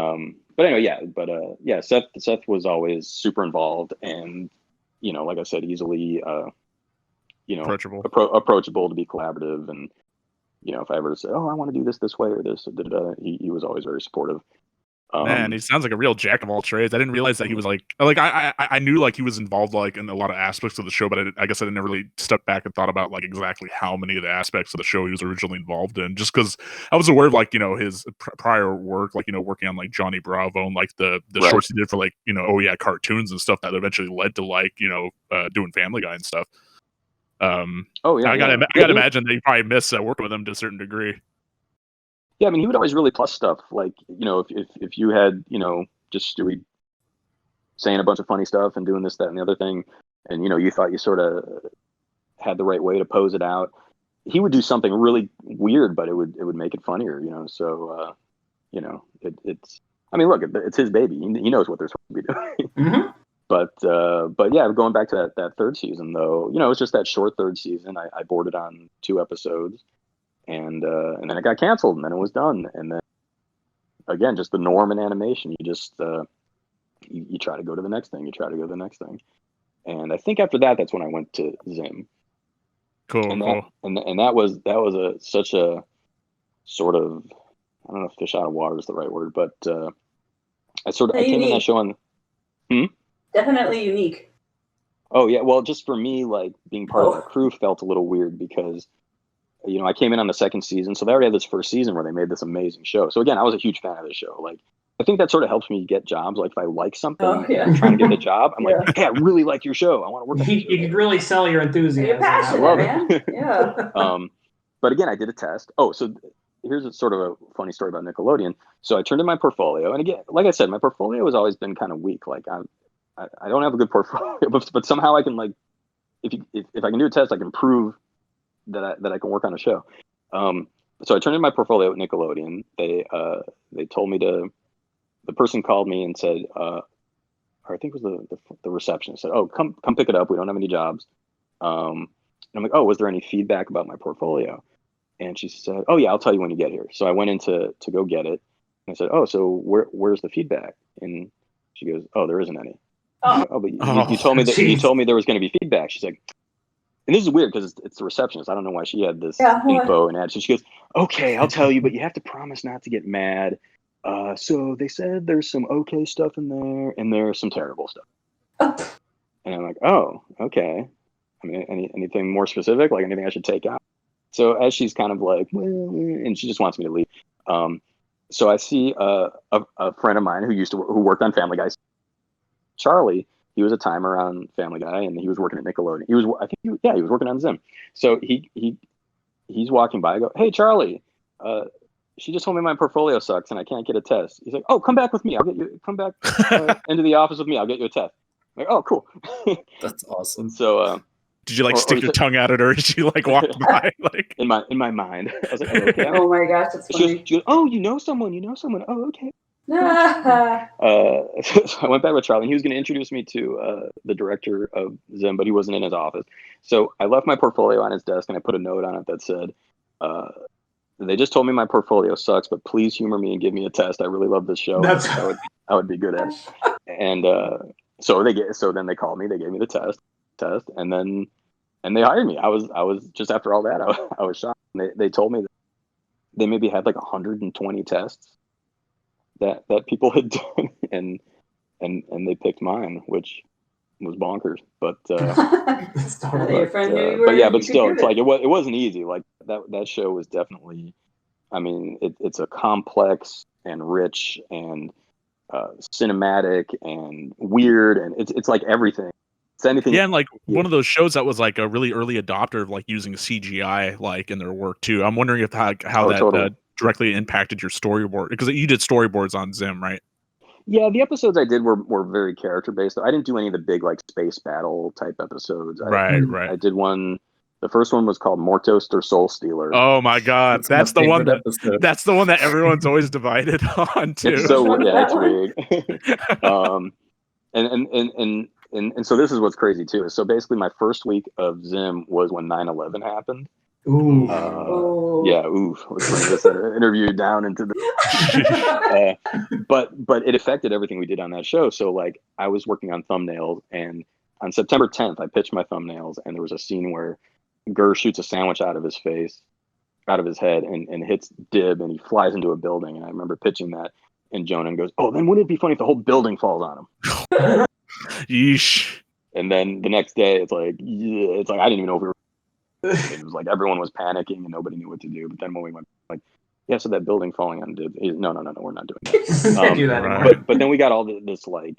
anyway, Seth was always super involved, and like I said, easily approachable to be collaborative. And if I ever said, "Oh, I want to do this way or this," he was always very supportive. Man, he sounds like a real jack of all trades. I didn't realize that he was like I knew like he was involved like in a lot of aspects of the show, but I guess I didn't really step back and thought about like exactly how many of the aspects of the show he was originally involved in. Just because I was aware of like his prior work, like working on like Johnny Bravo and like the Right. shorts he did for like cartoons and stuff that eventually led to like doing Family Guy and stuff. I gotta imagine that you probably miss working with him to a certain degree. Yeah, I mean, he would always really plus stuff. Like, if you had, just Stewie saying a bunch of funny stuff and doing this, that, and the other thing, and, you thought you sort of had the right way to pose it out, he would do something really weird, but it would make it funnier, So, it's, I mean, look, it's his baby. He knows what they're supposed to be doing. Mm-hmm. But yeah, going back to that third season, though, it was just that short third season. I boarded on 2 episodes. And then it got canceled, and then it was done. And then again, just the norm in animation. You just you try to go to the next thing. You try to go to the next thing. And I think after that, that's when I went to Zim. Cool. And that was such a sort of, I don't know if fish out of water is the right word, but I came in that show on. Definitely unique. Oh yeah, well, just for me, like being part of the crew felt a little weird because. I came in on the second season, so they already had this first season where they made this amazing show. So again, I was a huge fan of the show. Like, I think that sort of helps me get jobs. Like, if I like something, I'm trying to get the job. I'm like, hey, I really like your show. I want to work on it. You could really sell your enthusiasm. You're passionate, I love man. it. Yeah. But again, I did a test. Oh, so here's a sort of a funny story about Nickelodeon. So I turned in my portfolio, and again, like I said, my portfolio has always been kind of weak. Like, I don't have a good portfolio, but somehow I can like, if I can do a test, I can prove that I can work on a show. So I turned in my portfolio at Nickelodeon. They told me the person called me and said, are or I think it was the receptionist said, "Oh, come pick it up. We don't have any jobs." And I'm like, "Oh, was there any feedback about my portfolio?" And she said, "Oh yeah, I'll tell you when you get here." So I went in to go get it. And I said, "Oh, so where's the feedback?" And she goes, "Oh, there isn't any." Oh, but you told me that you told me there was going to be feedback. She's like, and this is weird because it's the receptionist. I don't know why she had this info and attitude. She goes, "Okay, I'll tell you, but you have to promise not to get mad. So they said there's some okay stuff in there, and there's some terrible stuff." And I'm like, "Oh, okay. I mean, anything more specific? Like anything I should take out?" So as she's kind of like, and she just wants me to leave. So I see a friend of mine who worked on Family Guy, Charlie. He was a timer on Family Guy, and he was working at Nickelodeon. He was working on Zim. So he's walking by. I go, "Hey, Charlie, she just told me my portfolio sucks and I can't get a test." He's like, "Oh, come back with me. I'll get you. Come back into the office with me. I'll get you a test." I'm like, "Oh, cool." That's awesome. So did you like stick your tongue at it, or did she like walked by? Like in my mind, I was like, "Oh, okay." Oh my gosh, that's funny. She goes, "Oh, you know someone. Oh, okay." So I went back with Charlie, and he was going to introduce me to the director of Zim, but he wasn't in his office. So I left my portfolio on his desk, and I put a note on it that said, "They just told me my portfolio sucks, but please humor me and give me a test. I really love this show. I would be good at it." And so then they called me. They gave me the test, and they hired me. I was just after all that, I was shocked. They told me that they maybe had like 120 tests that people had done, and they picked mine, which was bonkers. But your friend knew you were, but yeah, but still, it's like it wasn't easy. Like that show was definitely, I mean, it's a complex and rich and cinematic and weird, and it's like everything. It's anything. Yeah, and like one of those shows that was like a really early adopter of like using CGI like in their work too. I'm wondering if how that totally. Directly impacted your storyboard, because you did storyboards on Zim, right? Yeah, the episodes I did were very character based. I didn't do any of the big like space battle type episodes. Right. I did one. The first one was called Mortos or Soul Stealer. Oh my God, that's the one that everyone's always divided on too. It's so it's weird. And so this is what's crazy too. So basically, my first week of Zim was when 9/11 happened. Ooh. Yeah, oof. Let's bring this interview down into the but it affected everything we did on that show. So like I was working on thumbnails, and on September 10th I pitched my thumbnails, and there was a scene where Gurr shoots a sandwich out of his head and hits Dib, and he flies into a building. And I remember pitching that, and Jonan goes, "Oh, then wouldn't it be funny if the whole building falls on him?" Yeesh. And then the next day it's like I didn't even know if we were. It was like everyone was panicking and nobody knew what to do. But then when we went, like, yeah, so that building falling on Dib. No, we're not doing that. Can't do that anymore. But then we got all this sort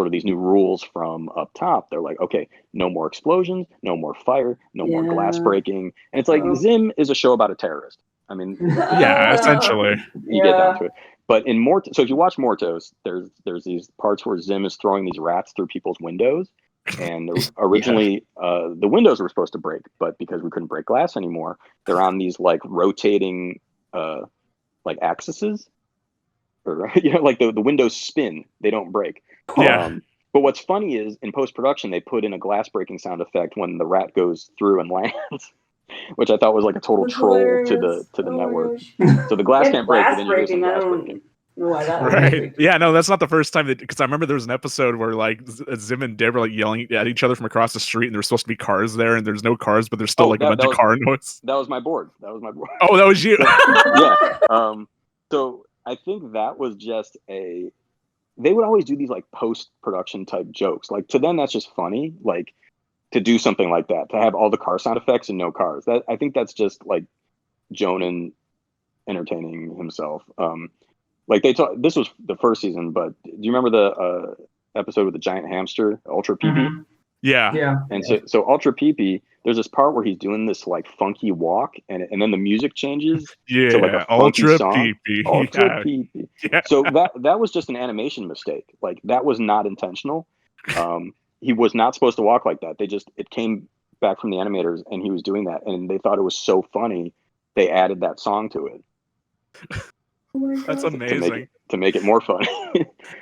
of these new rules from up top. They're like, okay, no more explosions, no more fire, no more glass breaking. And it's like Zim is a show about a terrorist. I mean, yeah, essentially. You get down to it. But in Mortos, so if you watch Mortos, there's these parts where Zim is throwing these rats through people's windows. And originally, the windows were supposed to break, but because we couldn't break glass anymore, they're on these like rotating like axes, or like the windows spin, they don't break. Yeah. But what's funny is in post production they put in a glass breaking sound effect when the rat goes through and lands, which I thought was like a total troll to the network. So the glass can't break, but then you do some glass breaking. Right. Yeah, no, that's not the first time because I remember there was an episode where like Zim and Deb were like yelling at each other from across the street, and there's supposed to be cars there, and there's no cars, but there's still like a bunch of car noise. That was my board. Oh, that was you. Yeah. So I think that was just they would always do these like post-production type jokes. Like to them, that's just funny. Like to do something like that, to have all the car sound effects and no cars. I think that's just like Jonan entertaining himself. Like this was the first season, but do you remember the episode with the giant hamster, Ultra Pee-Pee? Mm-hmm. Yeah. And so Ultra Pee-Pee, there's this part where he's doing this like funky walk, and then the music changes to like a funky Ultra song. Pee-Pee. Ultra Pee-Pee. Yeah. So that was just an animation mistake. Like that was not intentional. He was not supposed to walk like that. It came back from the animators, and he was doing that, and they thought it was so funny they added that song to it. That's amazing. To make it more fun.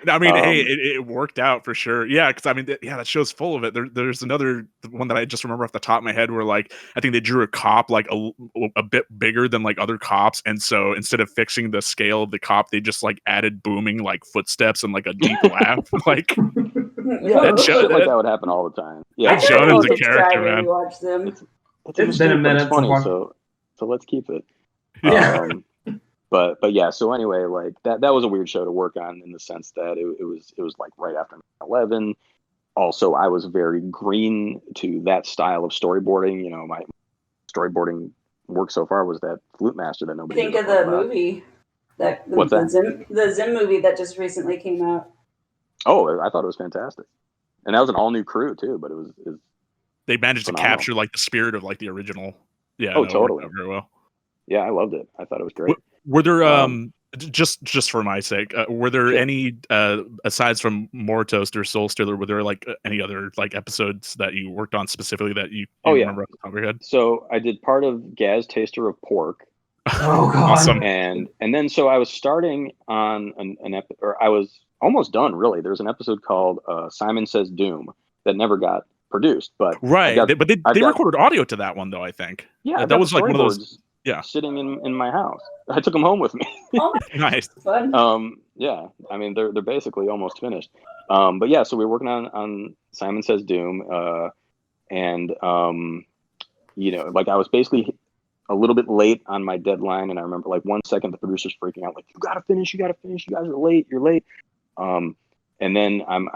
I mean, hey, it worked out for sure. Yeah, because I mean, that show's full of it. There's another one that I just remember off the top of my head where like I think they drew a cop like a bit bigger than like other cops, and so instead of fixing the scale of the cop, they just like added booming like footsteps and like a deep laugh. Like shit like that would happen all the time. Yeah, that Jonah's a character, man. Watch them. It's been a minute. It's funny, so let's keep it. Yeah. But yeah, so anyway, like that was a weird show to work on in the sense that it was like right after 9/11. Also, I was very green to that style of storyboarding. You know, my storyboarding work so far was that Flute Master that nobody. Think of the movie the Zim movie that just recently came out. Oh, I thought it was fantastic, and that was an all new crew too. But it was they managed phenomenal. To capture like the spirit of like the original. Yeah. Oh, totally. Very well. Yeah, I loved it. I thought it was great. Were there just for my sake, were there any aside from Mortos or Soul Stealer, were there like any other like episodes that you worked on specifically that you remember off the top of your head? So I did part of Gaz Taster of Pork. Oh god. Awesome. And then so I was starting on an episode, or I was almost done really. There's an episode called Simon Says Doom that never got produced, but right. But they recorded audio to that one though, I think. Yeah, that was like one of those. Yeah, sitting in my house. I took them home with me. Oh, nice. Fun. Yeah, I mean they're basically almost finished. But yeah, so we were working on Simon Says Doom, and you know, like I was basically a little bit late on my deadline, and I remember like 1 second the producer's freaking out, like you gotta finish, you guys are late, you're late. And then I'm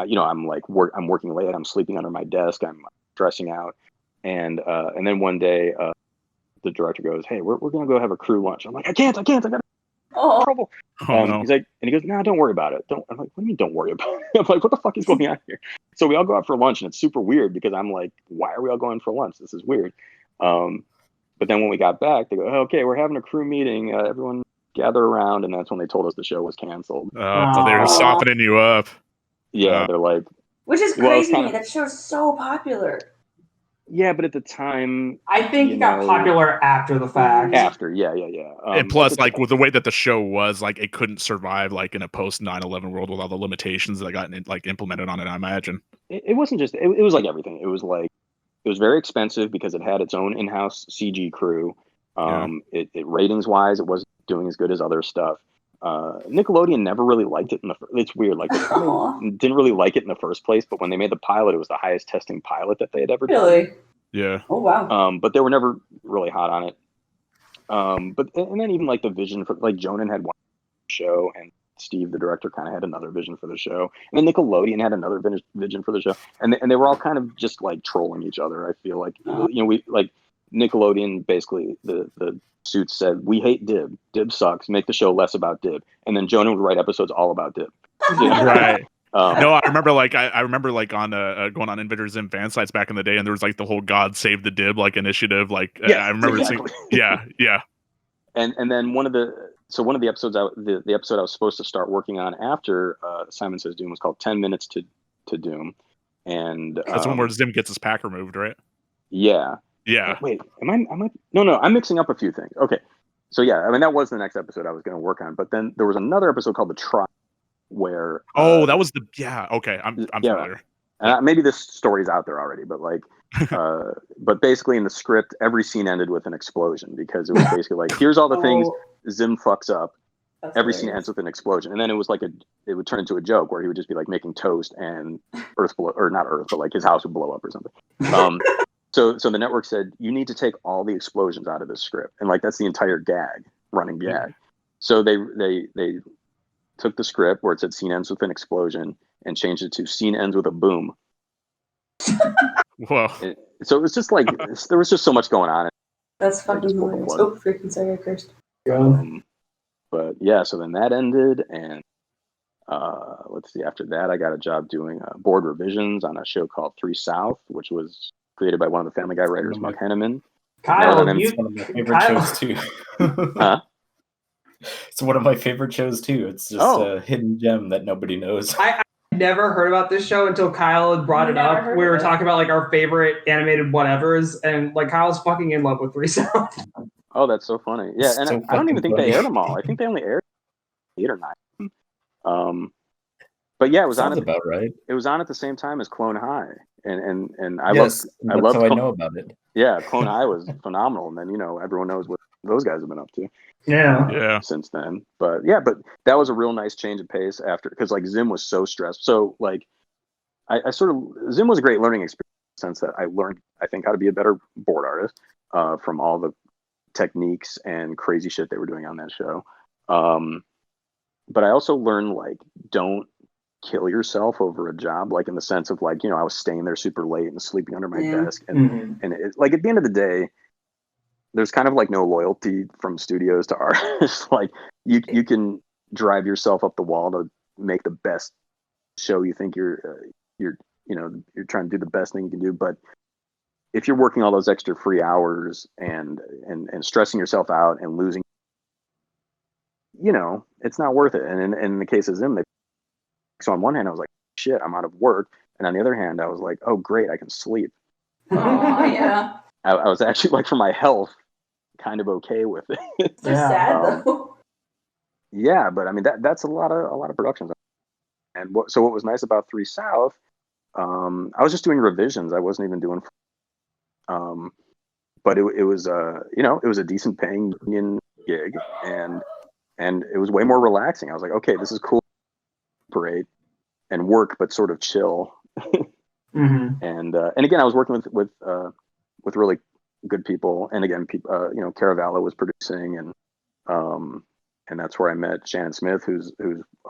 working late, I'm sleeping under my desk, I'm stressing out, and then one day. The director goes, "Hey, we're gonna go have a crew lunch." I'm like, I can't. I got trouble. No. He's like, and he goes, "Nah, don't worry about it." I'm like, "What do you mean, don't worry about it?" I'm like, "What the fuck is going on here?" So we all go out for lunch, and it's super weird because I'm like, "Why are we all going for lunch? This is weird." But then when we got back, they go, "Okay, we're having a crew meeting. Everyone gather around," and that's when they told us the show was canceled. So they're softening you up. Yeah, they're like, which is crazy to me. That show's so popular. Yeah, but at the time, I think it got popular after the fact. After, yeah. And plus, like with the way that the show was, like it couldn't survive like in a post 9/11 world with all the limitations that got like implemented on it. I imagine it wasn't just it was like everything. It was like it was very expensive because it had its own in-house CG crew. It ratings wise, it wasn't doing as good as other stuff. Nickelodeon never really liked it it's weird. Like they didn't really like it in the first place, but when they made the pilot, it was the highest testing pilot that they had ever done. Yeah. Oh wow. But they were never really hot on it. But then even like the vision for like Jonan had one show and Steve, the director, kind of had another vision for the show, and then Nickelodeon had another vision for the show, and they were all kind of just like trolling each other. I feel like we like Nickelodeon basically the suits said, "We hate Dib. Dib sucks. Make the show less about Dib." And then Jonah would write episodes all about Dib. Right. No, I remember like on going on Invader Zim fan sites back in the day, and there was like the whole "God Save the Dib" like initiative. Like I remember seeing. Yeah. And then one of the episodes the episode I was supposed to start working on after Simon Says Doom was called 10 Minutes to Doom, and that's one where Zim gets his pack removed, right? Yeah. Yeah. Wait, am I? No, I'm mixing up a few things. Okay, so yeah, I mean that was the next episode I was going to work on, but then there was another episode called The Trial, where that was okay, I'm familiar. Maybe this story's out there already, but like, but basically in the script, every scene ended with an explosion because it was basically like, here's all the things Zim fucks up. That's every scene ends with an explosion, and then it was like it would turn into a joke where he would just be like making toast and not Earth, but like his house would blow up or something. So the network said, you need to take all the explosions out of this script. And like, that's the entire running gag. So they took the script where it said scene ends with an explosion and changed it to scene ends with a boom. Whoa. So it was just like, there was just so much going on. That's fucking hilarious. Oh, freaking sorry, I cursed. But yeah, so then that ended. And let's see, after that, I got a job doing board revisions on a show called 3 South, which was created by one of the Family Guy writers, Mark Henneman. Kyle, it's one of my favorite shows too. Huh? It's one of my favorite shows too. It's just a hidden gem that nobody knows. I never heard about this show until Kyle had brought it up. We were talking about like our favorite animated whatevers, and like Kyle's fucking in love with 3 South. Oh, that's so funny. Yeah, and I don't even think they aired them all. I think they only aired 8 or 9. But yeah, it was Sounds on about right. It was on at the same time as Clone High, and I Yes, I that's loved how I know about it. Yeah, Clone High was phenomenal, and then everyone knows what those guys have been up to. Yeah. Since then. But yeah, but that was a real nice change of pace after, because like Zim was so stressed. So like I sort of, Zim was a great learning experience in the sense that I learned, I think, how to be a better board artist from all the techniques and crazy shit they were doing on that show. But I also learned, like, don't kill yourself over a job, like in the sense of like, I was staying there super late and sleeping under my desk. And it, like, at the end of the day, there's kind of like no loyalty from studios to artists. Like you can drive yourself up the wall to make the best show you think you're trying to do the best thing you can do. But if you're working all those extra free hours and stressing yourself out and losing, it's not worth it. And in the case of Zim, so on one hand I was like, shit, I'm out of work. And on the other hand, I was like, oh great, I can sleep. Oh yeah. I was actually, like, for my health, kind of okay with it. It's just sad though. Yeah, but I mean that's a lot of productions. And what was nice about 3 South, I was just doing revisions. I wasn't even doing, but it was it was a decent paying union gig, and it was way more relaxing. I was like, okay, this is cool, parade and work, but sort of chill. And again, I was working with really good people, and again, Caravalla was producing, and that's where I met Shannon Smith, who's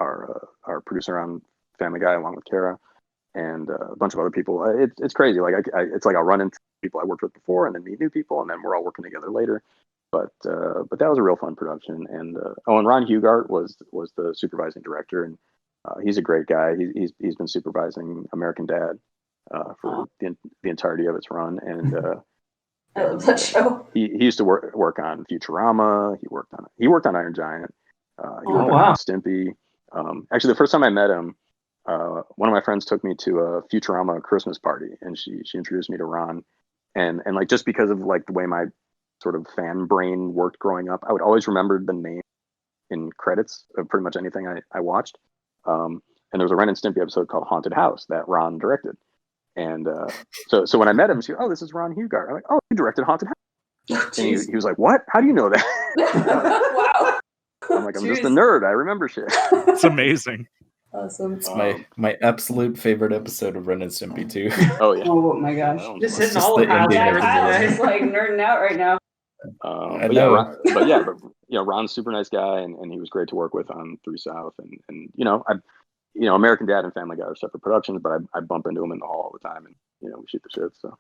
our producer on Family Guy, along with Kara, and a bunch of other people. It's crazy. Like it's like I'll run into people I worked with before, and then meet new people, and then we're all working together later. But that was a real fun production. And and Ron Hugart was the supervising director, and he's a great guy. He's been supervising American Dad for the entirety of its run, and I love that show. He used to work on Futurama. He worked on Iron Giant. He worked on Stimpy. Actually, the first time I met him, one of my friends took me to a Futurama Christmas party, and she introduced me to Ron. And like, just because of like the way my sort of fan brain worked growing up, I would always remember the name in credits of pretty much anything I watched. And there was a Ren and Stimpy episode called Haunted House that Ron directed. And so when I met him, she goes, "Oh, this is Ron Hugart." I'm like, "Oh, you directed Haunted House." And he was like, "What? How do you know that?" Wow. I'm like, "I'm just a nerd. I remember shit." It's amazing. Awesome. It's my absolute favorite episode of Ren and Stimpy too. Oh yeah. Oh my gosh. Just It's hitting just all the the Kyle ending of Jackson. the I'm just like nerding out right now. Ron's a super nice guy, and he was great to work with on 3 South, and American Dad and Family Guy are separate productions, but I bump into him in the hall all the time, and we shoot the shit. So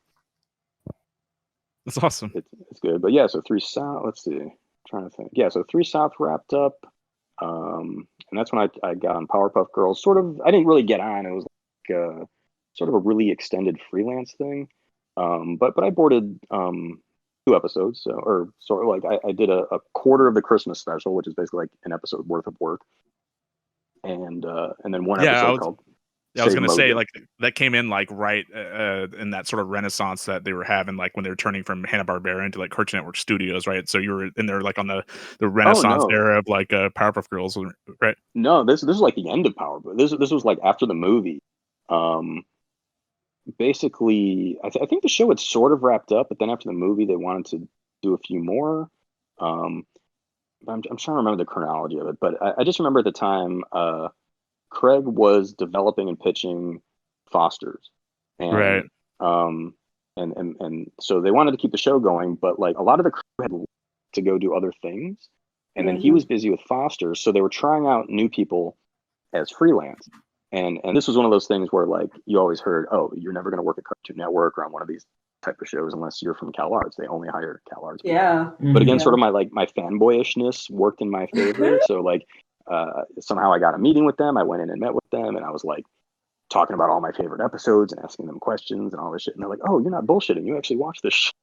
That's awesome. it's good. But yeah, so 3 South. Let's see, I'm trying to think. Yeah, so 3 South wrapped up, and that's when I got on Powerpuff Girls. Sort of, I didn't really get on. It was like sort of a really extended freelance thing, but I boarded 2 episodes, or sort of like I did a quarter of the Christmas special, which is basically like an episode worth of work, and then one episode called. Yeah, I was gonna say, like, that came in like right in that sort of renaissance that they were having, like when they were turning from Hanna-Barbera into like Cartoon Network Studios, right? So you were in there like on the Renaissance era of like Powerpuff Girls, right? No, this was like the end of Powerpuff. This was like after the movie. Basically, I think the show had sort of wrapped up, but then after the movie, they wanted to do a few more. I'm trying to remember the chronology of it, but I just remember at the time, Craig was developing and pitching Foster's, and right. And so they wanted to keep the show going, but like a lot of the crew had to go do other things, and then he was busy with Foster's, so they were trying out new people as freelance. And this was one of those things where, like, you always heard, oh, you're never going to work at Cartoon Network or on one of these type of shows unless you're from Cal Arts. They only hire Cal Arts people. Yeah. But again, sort of my fanboyishness worked in my favor. So like somehow I got a meeting with them. I went in and met with them, and I was like talking about all my favorite episodes and asking them questions and all this shit. And they're like, oh, you're not bullshitting. You actually watch this shit.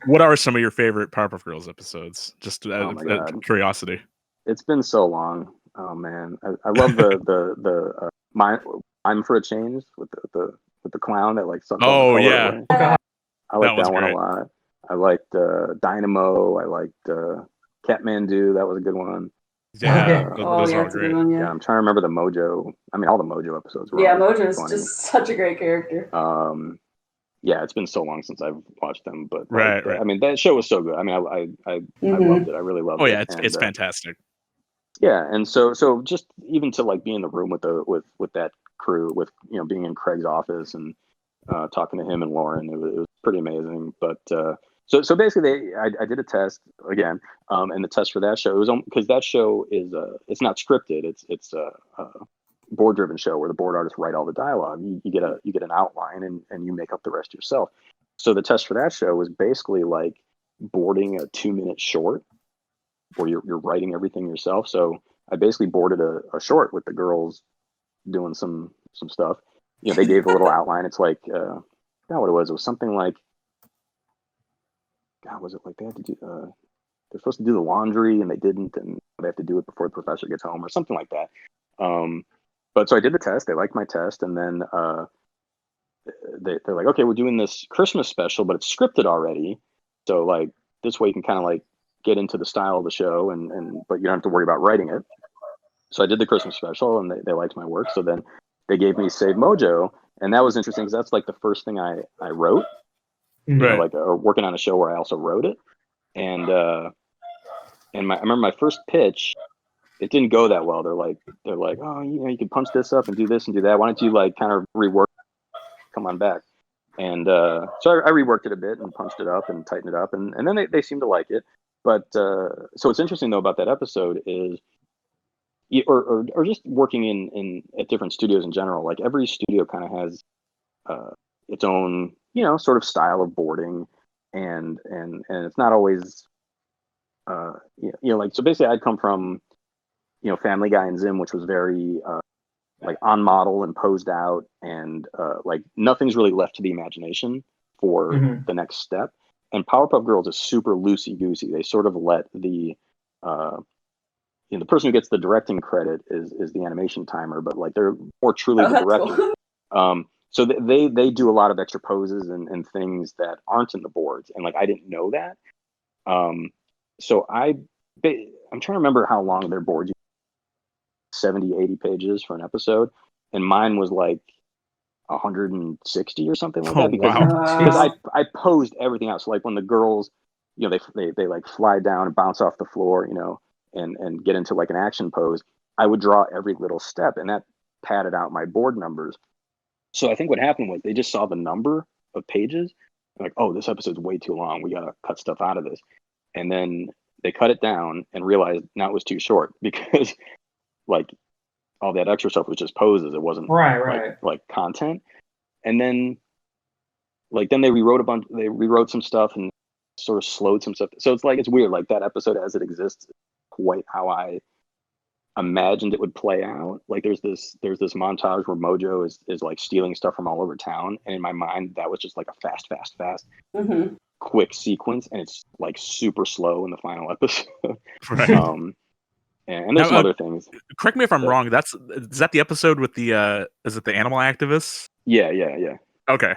What are some of your favorite Powerpuff Girls episodes? Just out of curiosity. It's been so long. Oh man, I love the I'm for a Change with the clown that like something. Oh yeah, I like that one a lot. I liked Dynamo. I liked Catmandu. That was a good one. Yeah, Okay. those Oh, are yeah, all it's a good great. one, Yeah, yeah. I'm trying to remember the Mojo. I mean, all the Mojo episodes were Yeah, always Mojo's funny. just such a great character. Yeah, it's been so long since I've watched them, but Right. I mean, that show was so good. I mean, I loved it. I really loved Oh it. yeah, And, it's fantastic. yeah, and so just even to like be in the room with with that crew, with being in Craig's office and talking to him and Lauren, it was pretty amazing. But so basically, I did a test again, and the test for that show, it was because that show is it's not scripted. It's a board driven show where the board artists write all the dialogue. You get an outline and you make up the rest yourself. So the test for that show was basically like boarding a 2-minute short where you're writing everything yourself. So I basically boarded a short with the girls doing some stuff. They gave a little outline. It's like not what it was. It was something like, God, was it like they had to do they're supposed to do the laundry and they didn't, and they have to do it before the professor gets home or something like that. But so I did the test. They liked my test, and then they're like, okay, we're doing this Christmas special, but it's scripted already. So like this way you can kind of like get into the style of the show, and but you don't have to worry about writing it. So I did the Christmas special, and they liked my work. So then they gave me Save Mojo, and that was interesting because that's like the first thing I wrote. Right. Like working on a show where I also wrote it, and I remember my first pitch. It didn't go that well. They're like, oh, you can punch this up and do this and do that. Why don't you like kind of rework? Come on back. And so I reworked it a bit and punched it up and tightened it up, and then they seemed to like it. But so what's interesting though about that episode is, or just working in at different studios in general. Like every studio kind of has its own sort of style of boarding, and it's not always like, so basically I'd come from Family Guy and Zim, which was very like on model and posed out, and like nothing's really left to the imagination for the next step. And Powerpuff Girls is super loosey goosey. They sort of let the the person who gets the directing credit is the animation timer, but like they're more truly the director. Cool. So they do a lot of extra poses and things that aren't in the boards, and like I didn't know that. So I'm trying to remember how long their boards. 70, 80 pages for an episode, and mine was like 160 or something like that, because I posed everything out. So like when the girls they like fly down and bounce off the floor and get into like an action pose, I would draw every little step, and that padded out my board numbers. So I think what happened was they just saw the number of pages, like, oh, this episode's way too long, we gotta cut stuff out of this. And then they cut it down and realized now it was too short, because like all that extra stuff was just poses. It wasn't like content. And then they rewrote some stuff and sort of slowed some stuff. So it's like, it's weird. Like that episode as it exists, quite how I imagined it would play out. Like there's this montage where Mojo is like stealing stuff from all over town. And in my mind, that was just like a fast, quick sequence. And it's like super slow in the final episode. Right. And there's some other things. Correct me if I'm wrong. Is that the episode with the is it the animal activists? Yeah. Okay.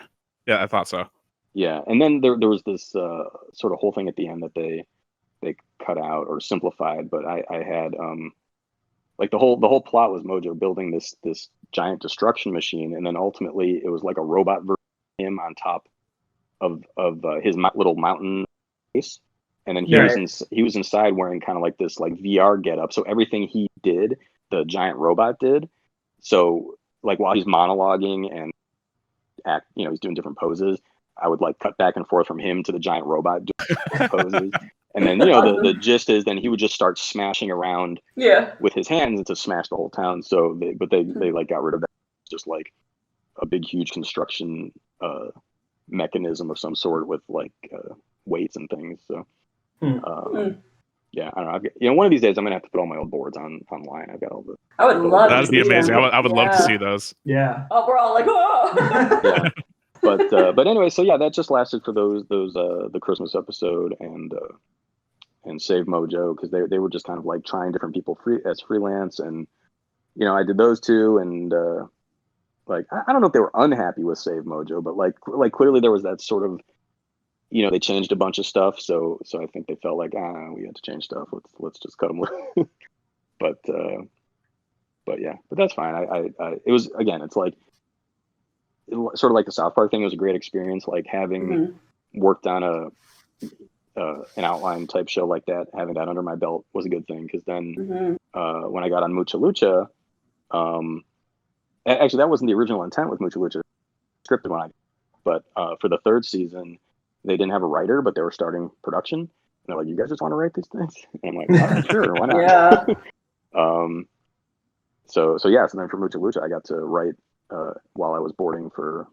Yeah, I thought so. Yeah, and then there was this sort of whole thing at the end that they cut out or simplified. But I had like the whole plot was Mojo building this giant destruction machine, and then ultimately it was like a robot version of him on top of his little mountain base. And then he was inside wearing kind of like this like VR getup. So everything he did, the giant robot did. So like while he's monologuing and he's doing different poses, I would like cut back and forth from him to the giant robot doing poses. And then the gist is then he would just start smashing around with his hands to smash the whole town. So they like got rid of that, just like a big huge construction mechanism of some sort with like weights and things. So. Yeah, I don't know. One of these days I'm gonna have to put all my old boards online. I've got all the. I would love. That'd be amazing. I would love to see those. Yeah. Oh, we're all like, oh. Yeah. But anyway, so yeah, that just lasted for those the Christmas episode and Save Mojo, because they were just kind of like trying different people as freelance, and I did those two, and like I don't know if they were unhappy with Save Mojo, but like clearly there was that sort of. They changed a bunch of stuff, so I think they felt like we had to change stuff. Let's just cut them loose. but yeah, but that's fine. I it was, again, it's like sort of like the South Park thing. It was a great experience, like having worked on an outline type show like that. Having that under my belt was a good thing, because then when I got on Mucha Lucha, actually that wasn't the original intent with Mucha Lucha, scripted when but for the third season they didn't have a writer, but they were starting production, and they're like, "You guys just want to write these things?" And I'm like, "Oh, sure, why not?" Yeah. So then for Mucha Lucha I got to write while I was boarding for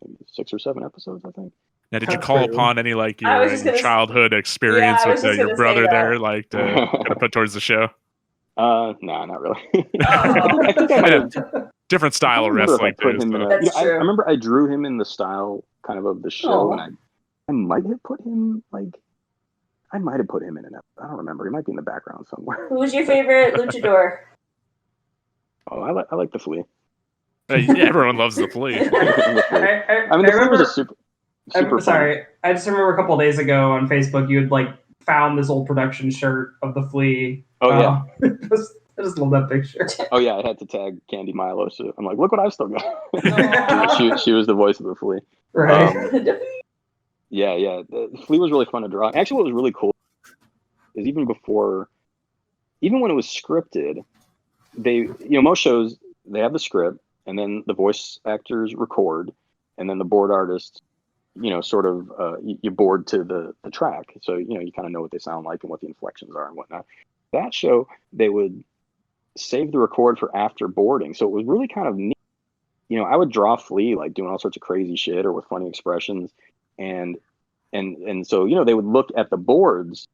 maybe 6 or 7 episodes, I think. Now, did you call upon any like your childhood experience Yeah, with your brother there, like to kind of put towards the show? No, not really. I think I might have different style of wrestling too. That's true. I remember I drew him in the style kind of the show, and I might have put him in an episode. I don't remember. He might be in the background somewhere. Who's your favorite luchador? Oh, I like the Flea. Everyone loves the Flea. I mean, the Flea was a super. Sorry, I just remember a couple of days ago on Facebook you had like found this old production shirt of the Flea. Oh yeah, I just love that picture. Oh yeah, I had to tag Candy Milo, so I'm like, look what I've still got. she was the voice of the Flea. Right. Yeah. The Flea was really fun to draw. Actually, what was really cool is even when it was scripted, most shows, they have the script, and then the voice actors record, and then the board artists, sort of, you board to the track. So, you kind of know what they sound like and what the inflections are and whatnot. That show, they would save the record for after boarding. So it was really kind of neat. I would draw Flea like doing all sorts of crazy shit or with funny expressions. And so, they would look at the boards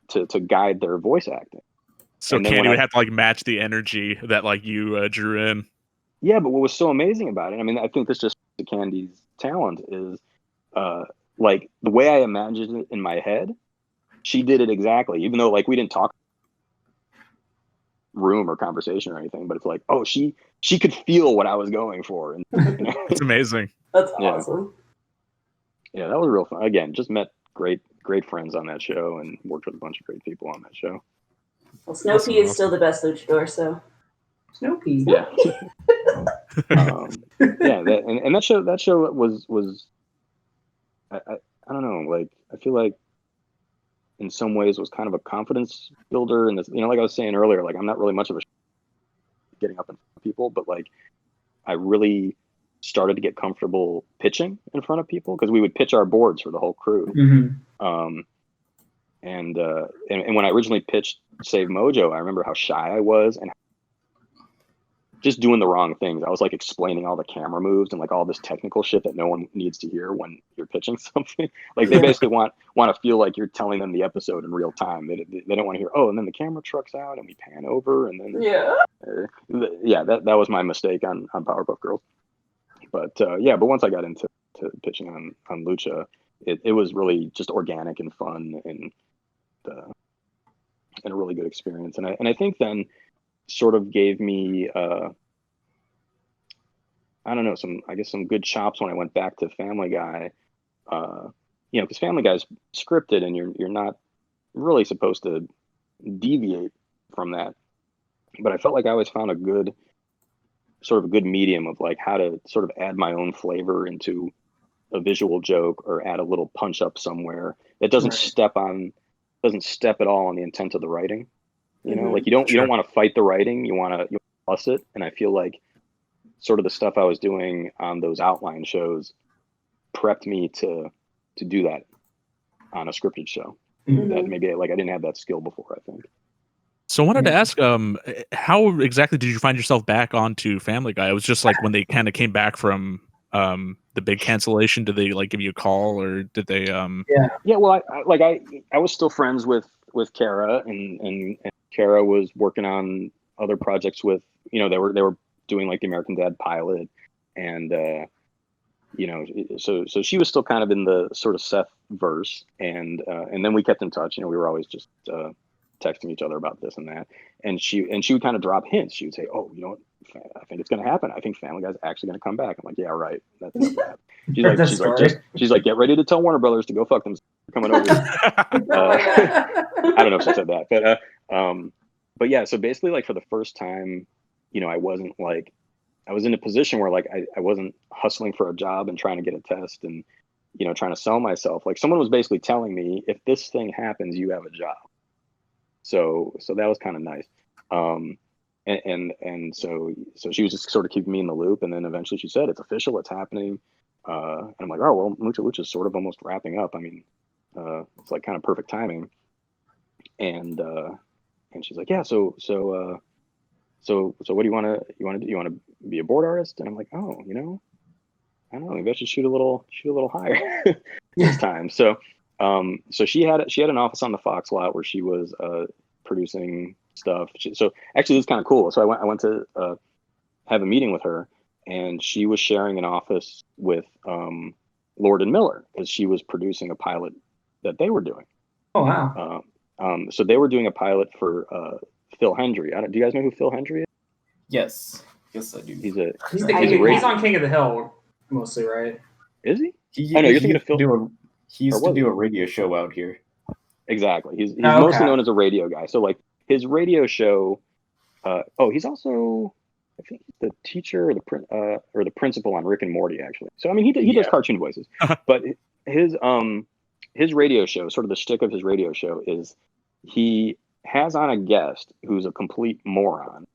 to guide their voice acting. So Candy would have to like match the energy that like you drew in. Yeah, but what was so amazing about it, I mean, I think this just the Candy's talent is like the way I imagined it in my head, she did it exactly. Even though like we didn't talk room or conversation or anything, but it's like, oh, she could feel what I was going for. And it's amazing. That's awesome. Yeah, that was real fun. Again, just met great friends on that show and worked with a bunch of great people on that show. Well, Snoopy is still the best luchador, so. Snoopy. Yeah. And that show was I don't know, like I feel like in some ways was kind of a confidence builder, and like I was saying earlier, like I'm not really much of a getting up in front of people, but like I really started to get comfortable pitching in front of people, because we would pitch our boards for the whole crew. And when I originally pitched Save Mojo, I remember how shy I was and just doing the wrong things. I was like explaining all the camera moves and like all this technical shit that no one needs to hear when you're pitching something. Like they basically want to feel like you're telling them the episode in real time. They don't want to hear, oh, and then the camera trucks out and we pan over and then that was my mistake on Powerpuff Girls. But but once I got into pitching on Lucha, it was really just organic and fun and a really good experience. And I think then sort of gave me I don't know, some good chops when I went back to Family Guy, because Family Guy's scripted and you're not really supposed to deviate from that. But I felt like I always found a good medium of like how to sort of add my own flavor into a visual joke or add a little punch up somewhere that doesn't step at all on the intent of the writing. Like you don't want to fight the writing, you want to plus it. And I feel like sort of the stuff I was doing on those outline shows prepped me to do that on a scripted show. That maybe like I didn't have that skill before, I think. So I wanted to ask, how exactly did you find yourself back onto Family Guy? It was just like when they kind of came back from the big cancellation, did they like give you a call, or did they well I was still friends with Kara, and Kara was working on other projects with, they were doing like the American Dad pilot, and so she was still kind of in the sort of Seth verse, and then we kept in touch. We were always just texting each other about this and that, and she would kind of drop hints. She would say, oh, I think it's going to happen. I think Family Guy's actually going to come back. I'm like, yeah, right. That's going to happen. She's like, get ready to tell Warner Brothers to go fuck them. Coming over. I don't know if she said that, but but yeah, so basically, like, for the first time, you know, I was in a position where, like, I wasn't hustling for a job and trying to get a test and, you know, trying to sell myself. Like, someone was basically telling me, if this thing happens, you have a job. So that was kind of nice. And so she was just sort of keeping me in the loop. And then eventually she said, it's official, it's happening. And I'm like, oh, well, Mucha Lucha is sort of almost wrapping up. I mean, it's like kind of perfect timing. And she's like, yeah, so what do you want to do? You want to be a board artist? And I'm like, oh, you know, I don't know, maybe I should shoot a little higher this time. So she had an office on the Fox lot where she was producing stuff. So actually, it's kind of cool. So I went to have a meeting with her, and she was sharing an office with Lord and Miller, because she was producing a pilot that they were doing. Oh wow! So they were doing a pilot for Phil Hendry. Do you guys know who Phil Hendry is? Yes, I do. He's on King of the Hill mostly, right? Is he? I know you're thinking of Phil. He used to do a radio show out here. Exactly. He's mostly known as a radio guy. So like his radio show. He's also, I think, the teacher or the principal on Rick and Morty, actually. So I mean, he does cartoon voices, but his radio show, sort of the shtick of his radio show, is he has on a guest who's a complete moron,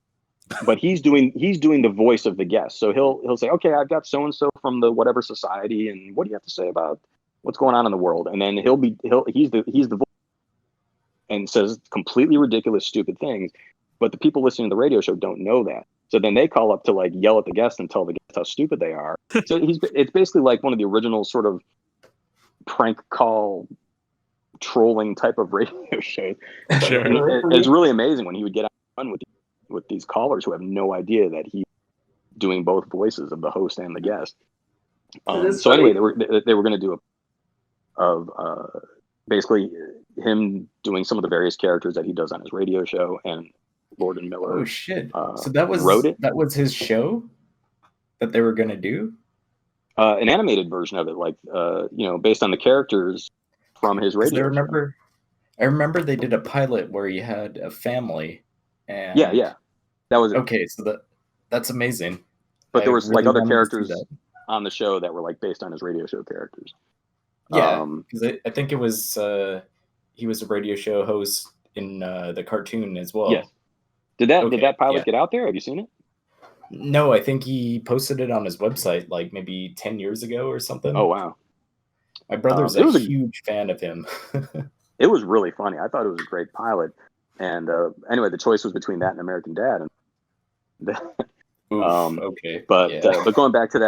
but he's doing the voice of the guest. So he'll say, okay, I've got so and so from the whatever society, and what do you have to say about what's going on in the world? And then he's the voice, and says completely ridiculous, stupid things, but the people listening to the radio show don't know that. So then they call up to like yell at the guest and tell the guest how stupid they are. So it's basically like one of the original sort of prank call trolling type of radio shows. Sure. It's really amazing when he would get on with these callers who have no idea that he's doing both voices of the host and the guest. So anyway, they were going to do basically him doing some of the various characters that he does on his radio show, and Lord and Miller. Oh shit! So that was that was his show that they were going to do. An animated version of it, like based on the characters from his radio. I remember they did a pilot where he had a family. And yeah, that was it. Okay. So that's amazing. But there was really like other characters on the show that were like based on his radio show characters. Yeah, because I think it was he was a radio show host in the cartoon as well. Yes. Did that pilot get out there? Have you seen it? No, I think he posted it on his website like maybe 10 years ago or something. Oh, wow. My brother's a huge fan of him. It was really funny. I thought it was a great pilot. And anyway, the choice was between that and American Dad. Okay. But going back to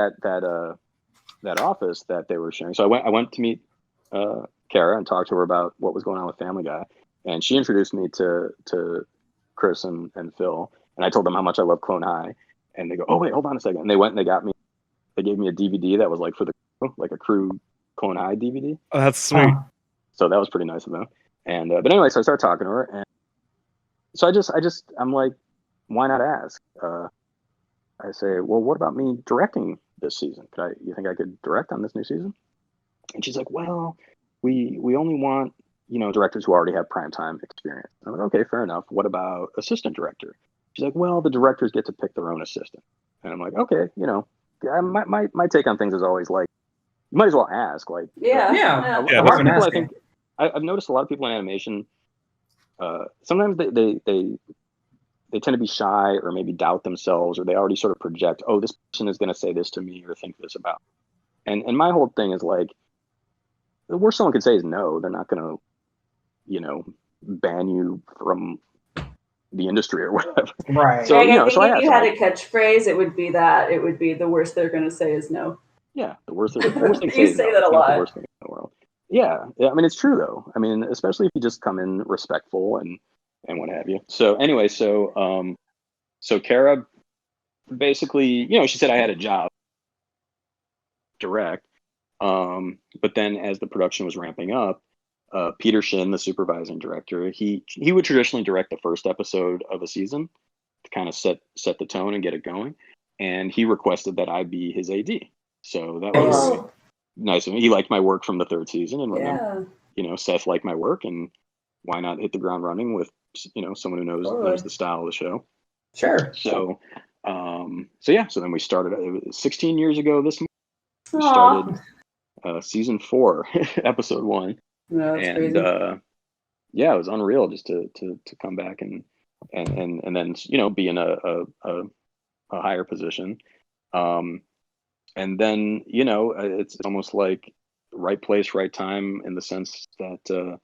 that office that they were sharing. So I went to meet Kara and talk to her about what was going on with Family Guy. And she introduced me to Chris and Phil. And I told them how much I love Clone High. And they go, oh, wait, hold on a second. And they went and they gave me a DVD that was like for a crew Clone High DVD. Oh, that's sweet. So that was pretty nice of them. And, but anyway, so I started talking to her. And so I'm like, why not ask? I say, well, what about me directing this season? You think I could direct on this new season? And she's like, well, we only want, directors who already have primetime experience. I'm like, okay, fair enough. What about assistant director? She's like, well, the directors get to pick their own assistant. And I'm like, okay, my take on things is always like, you might as well ask. Like, yeah. A lot of people, I think, I've noticed a lot of people in animation, sometimes they tend to be shy or maybe doubt themselves, or they already sort of project, oh, this person is going to say this to me or think this about me. And my whole thing is like, the worst someone could say is no. They're not going to, ban you from the industry or whatever. Right. So, if you had a catchphrase, it would be that. It would be the worst they're going to say is no. Yeah, the worst thing to say you say that a lot. The worst thing in the world. Yeah. I mean, it's true though. I mean, especially if you just come in respectful and what have you. So anyway, so Kara basically, she said I had a job direct. But then as the production was ramping up, Peter Shin, the supervising director, he would traditionally direct the first episode of a season to kind of set the tone and get it going. And he requested that I be his AD. So that was nice of him. He liked my work from the third season, and Seth liked my work, and why not hit the ground running with someone who knows the style of the show. Sure. So then we started. It was 16 years ago this month. We started season 4, episode 1. No, that's and crazy. it was unreal just to come back and then be in a higher position. And then it's almost like right place, right time, in the sense that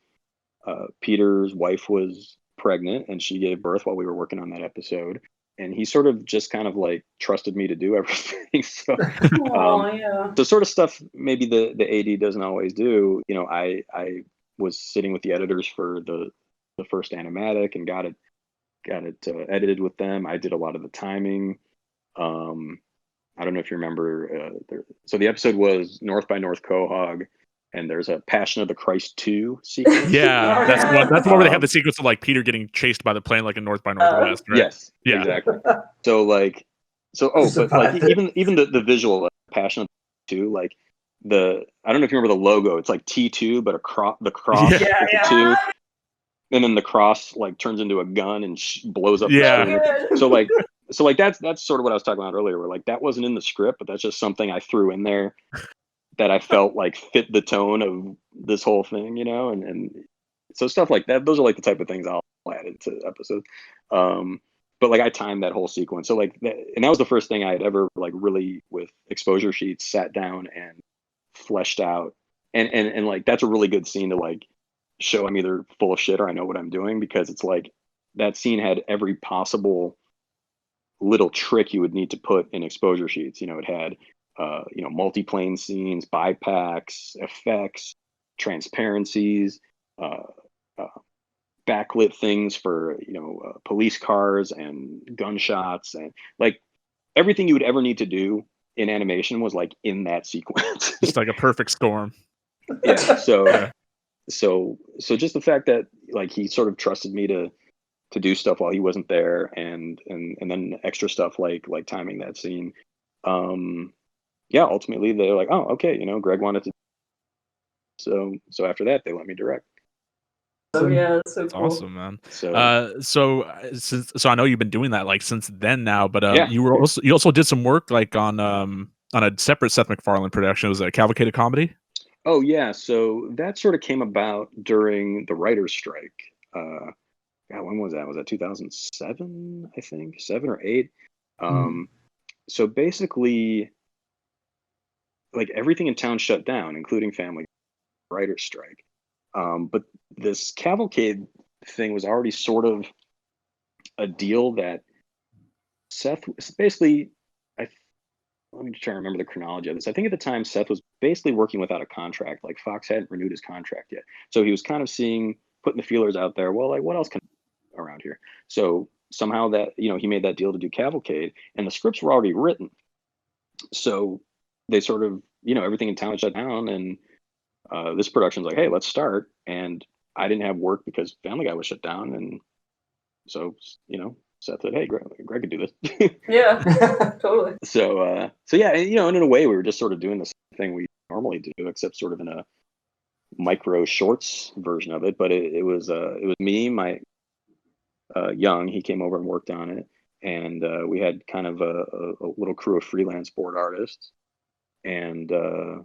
Peter's wife was pregnant and she gave birth while we were working on that episode, and he sort of just kind of like trusted me to do everything. So the sort of stuff maybe the AD doesn't always do. I was sitting with the editors for the first animatic and got it edited with them. I did a lot of the timing. I don't know if you remember. So the episode was North by North Quahog, and there's a Passion of the Christ 2 sequence. Yeah, that's the one where they have the sequence of like Peter getting chased by the plane, like in North by Northwest, right? Yes, yeah, exactly. But like even the visual Passion of the 2, like I don't know if you remember the logo. It's like T2, but the cross with the 2. And then the cross like turns into a gun and blows up the screen. So that's sort of what I was talking about earlier, where like that wasn't in the script, but that's just something I threw in there that I felt like fit the tone of this whole thing, and so stuff like that. Those are like the type of things I'll add into episodes. But like I timed that whole sequence. So like and that was the first thing I had ever like really with exposure sheets sat down and fleshed out. And like that's a really good scene to like show I'm either full of shit or I know what I'm doing, because it's like that scene had every possible little trick you would need to put in exposure sheets. It had multi-plane scenes, bipacks, effects, transparencies, backlit things for police cars and gunshots, and like everything you would ever need to do in animation was like in that sequence. Just like a perfect storm. Yeah. So just the fact that like he sort of trusted me to do stuff while he wasn't there, and then extra stuff like timing that scene. Ultimately they're like, oh, okay, Greg wanted to. So after that, they let me direct. Oh yeah, that's so That's cool. awesome, man. So so I know you've been doing that like since then now, but you also did some work like on a separate Seth MacFarlane production. It was a Cavalcade of Comedy. Oh yeah, so that sort of came about during the writer's strike. When was that? Was that 2007? I think 7 or 8. So basically, like everything in town shut down, including family writer's strike. But this Cavalcade thing was already sort of a deal that Seth basically. Let me try to remember the chronology of this. I think at the time Seth was basically working without a contract. Like Fox hadn't renewed his contract yet, so he was kind of putting the feelers out there. Well, like what else can around here? So somehow that he made that deal to do Cavalcade, and the scripts were already written. So they sort of everything in town shut down, and this production's like, hey, let's start. And I didn't have work because Family Guy was shut down, and so Seth said, hey, Greg could do this. Yeah, totally. So yeah, and in a way we were just sort of doing the same thing we normally do, except sort of in a micro shorts version of it. But it was me, my Young, he came over and worked on it, and we had kind of a little crew of freelance board artists, and it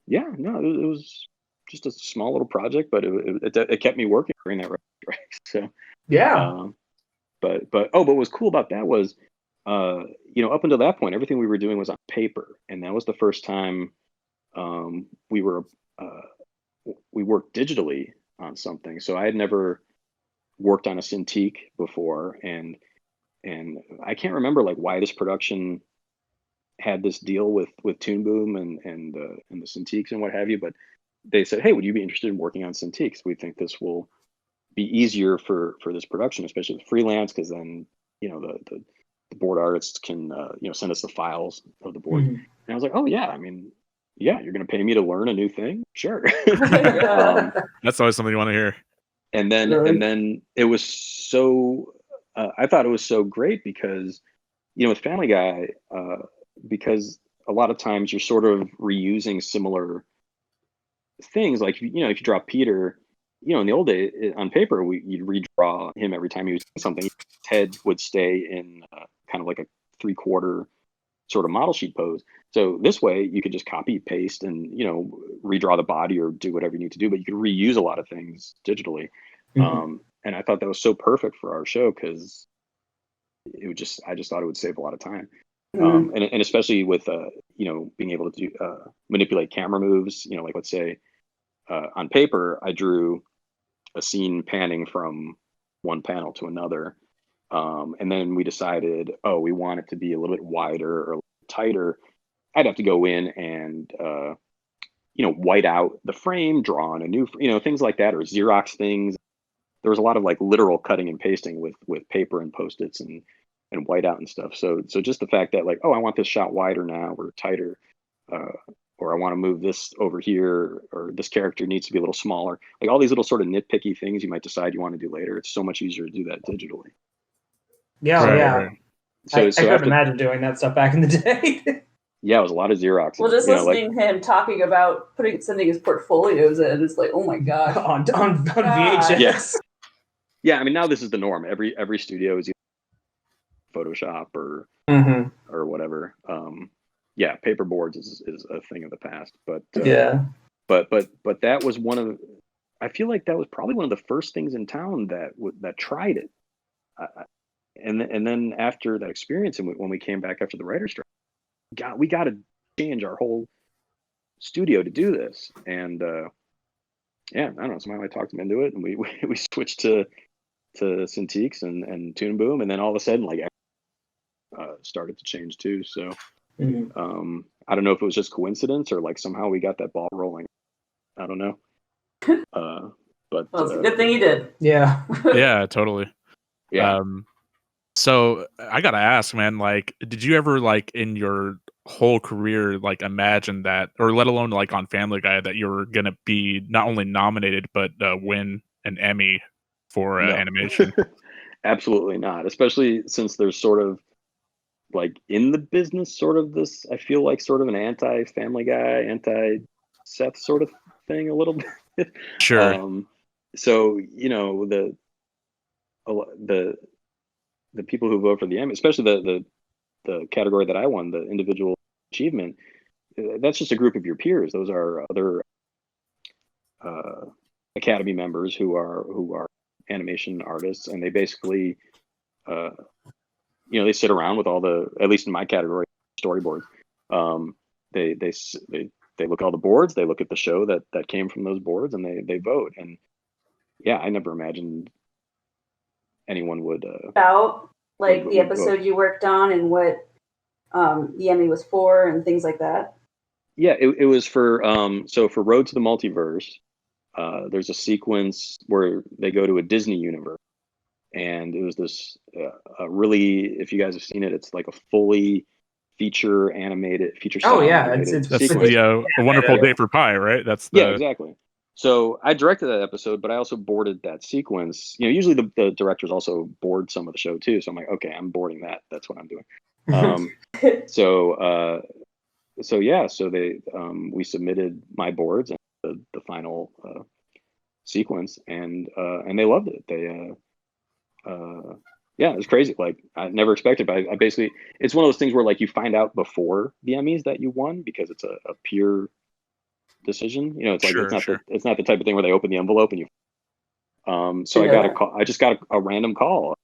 was just a small little project, but it kept me working during that right. So yeah. But what was cool about that was, up until that point, everything we were doing was on paper, and that was the first time we worked digitally on something. So I had never worked on a Cintiq before, and I can't remember like why this production had this deal with Toon Boom and the Cintiqs and what have you, but they said, hey, would you be interested in working on Cintiqs? We think this will be easier for this production, especially with freelance, because then the board artists can send us the files of the board. And I was like, oh yeah, I mean, yeah, you're gonna pay me to learn a new thing, sure. That's always something you want to hear. And then it was so I thought it was so great because with Family Guy, because a lot of times you're sort of reusing similar things, like if you drop Peter, in the old days on paper, you'd redraw him every time he was doing something. His head would stay in kind of like a 3/4 sort of model sheet pose. So this way you could just copy, paste, and, redraw the body or do whatever you need to do, but you could reuse a lot of things digitally. And I thought that was so perfect for our show because I just thought it would save a lot of time. And especially with, being able to do, manipulate camera moves, like let's say on paper, I drew a scene panning from one panel to another. And then we decided, we want it to be a little bit wider or tighter. I'd have to go in and, white out the frame, draw on a new, things like that, or Xerox things. There was a lot of like literal cutting and pasting with paper and Post-its and white out and stuff. So just the fact that like, I want this shot wider now or tighter, or I want to move this over here, or this character needs to be a little smaller. Like all these little sort of nitpicky things you might decide you want to do later. It's so much easier to do that digitally. Yeah, Right. So I couldn't imagine doing that stuff back in the day. Yeah, it was a lot of Xerox. Well, just listening to him talking about sending his portfolios in, it's like, oh my god, on VHS. Yes. Yeah, I mean now this is the norm. Every studio is Photoshop or whatever. Yeah, paper boards is a thing of the past. But but that was I feel like that was probably one of the first things in town that tried it. And then after that experience, and when we came back after the writer's strike, we got to change our whole studio to do this. And I don't know, somebody talked him into it, and we switched to Cintiqs and Toon Boom, and then all of a sudden, like, started to change too. So I don't know if it was just coincidence or like somehow we got that ball rolling. I don't know. But it's a good thing you did. Yeah. Yeah, totally. Yeah. So I gotta ask, man, like, did you ever, like, in your whole career, like, imagine that, or let alone like on Family Guy, that you were gonna be not only nominated but win an Emmy for animation? Absolutely not. Especially since there's sort of like in the business, sort of this, I feel like sort of an anti-Family Guy, anti-Seth sort of thing a little bit. Sure. So the people who vote for the Emmy, especially the category that I won, the individual achievement, that's just a group of your peers. Those are other Academy members who are animation artists, and they basically they sit around with all the, at least in my category, storyboards. They look at all the boards, they look at the show that came from those boards, and they vote. And yeah, I never imagined anyone would about like the episode you worked on and what the Emmy was for and things like that. Yeah, it was for for Road to the Multiverse. There's a sequence where they go to a Disney universe, and it was this really, if you guys have seen it, it's like a fully feature animated. Oh yeah, it's that's the A Wonderful Day for Pi, right? That's yeah, exactly. So I directed that episode, but I also boarded that sequence. Usually the directors also board some of the show too. So I'm like, okay, I'm boarding that. That's what I'm doing. So we submitted my boards and the final sequence, and they loved it. They it was crazy. Like I never expected, but I basically, it's one of those things where like you find out before the Emmys that you won because it's a peer decision. It's like it's not the type of thing where they open the envelope and you. So I got a call. I just got a random call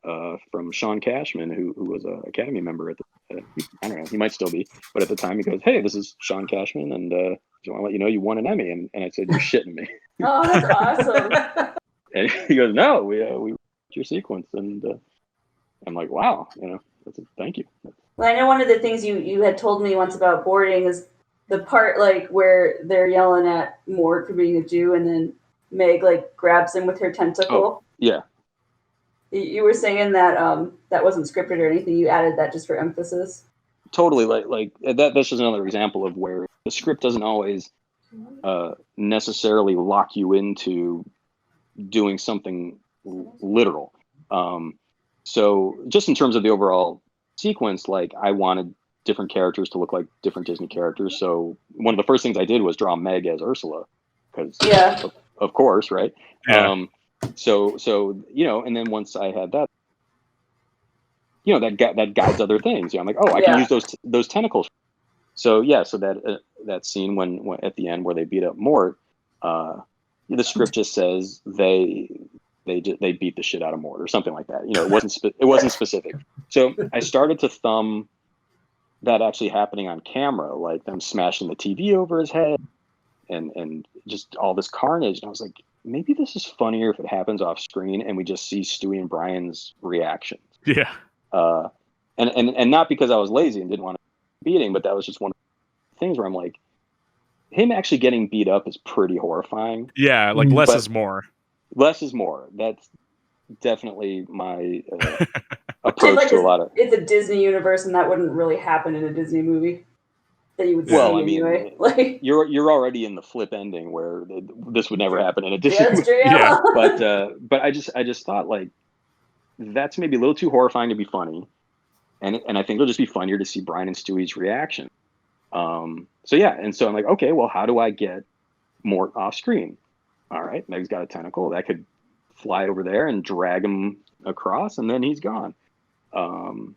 from Sean Cashman, who was an Academy member at the. I don't know, he might still be, but at the time he goes, "Hey, this is Sean Cashman, and I want to let you know you won an Emmy." And I said, "You're shitting me." Oh, that's awesome. And he goes, "No, we your sequence," and I'm like, "Wow, thank you." Well, I know one of the things you had told me once about boarding is the part like where they're yelling at Mort for being a Jew, and then Meg like grabs him with her tentacle. Oh, yeah. You were saying that that wasn't scripted or anything. You added that just for emphasis. Totally, like that. That's just another example of where the script doesn't always necessarily lock you into doing something literal. So just in terms of the overall sequence, like I wanted different characters to look like different Disney characters. So one of the first things I did was draw Meg as Ursula, because of course, right? Yeah. So and then once I had that, that guides other things. I'm like, oh, I can use those tentacles. So so that scene when at the end where they beat up Mort, the script just says they beat the shit out of Mort or something like that. It wasn't specific. So I started to thumb that actually happening on camera, like them smashing the TV over his head and just all this carnage. And I was like, maybe this is funnier if it happens off screen and we just see Stewie and Brian's reactions. Yeah. And not because I was lazy and didn't want to beating, but that was just one of the things where I'm like, him actually getting beat up is pretty horrifying. Yeah, like less is more. Less is more. That's definitely my approach to a lot of. It's a Disney universe, and that wouldn't really happen in a Disney movie. That you would see anyway. Like you're already in the flip ending where this would never happen in a Disney movie. Yeah. But I just thought like that's maybe a little too horrifying to be funny, and I think it'll just be funnier to see Brian and Stewie's reaction. So I'm like, okay, well, how do I get Mort off screen? All right, Meg's got a tentacle that could fly over there and drag him across, and then he's gone. And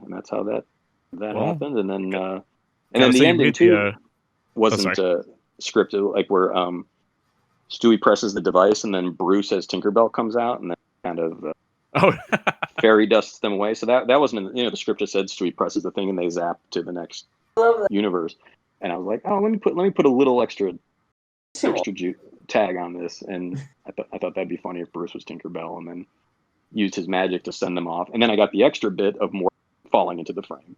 that's how that happened. And then the ending too wasn't scripted, like where Stewie presses the device, and then Bruce as Tinkerbell comes out, and then kind of fairy dusts them away. So that wasn't the script just said Stewie presses the thing and they zap to the next universe. And I was like, oh, let me put a little extra tag on this, and I thought that'd be funny if Bruce was Tinkerbell and then used his magic to send them off. And then I got the extra bit of more falling into the frame.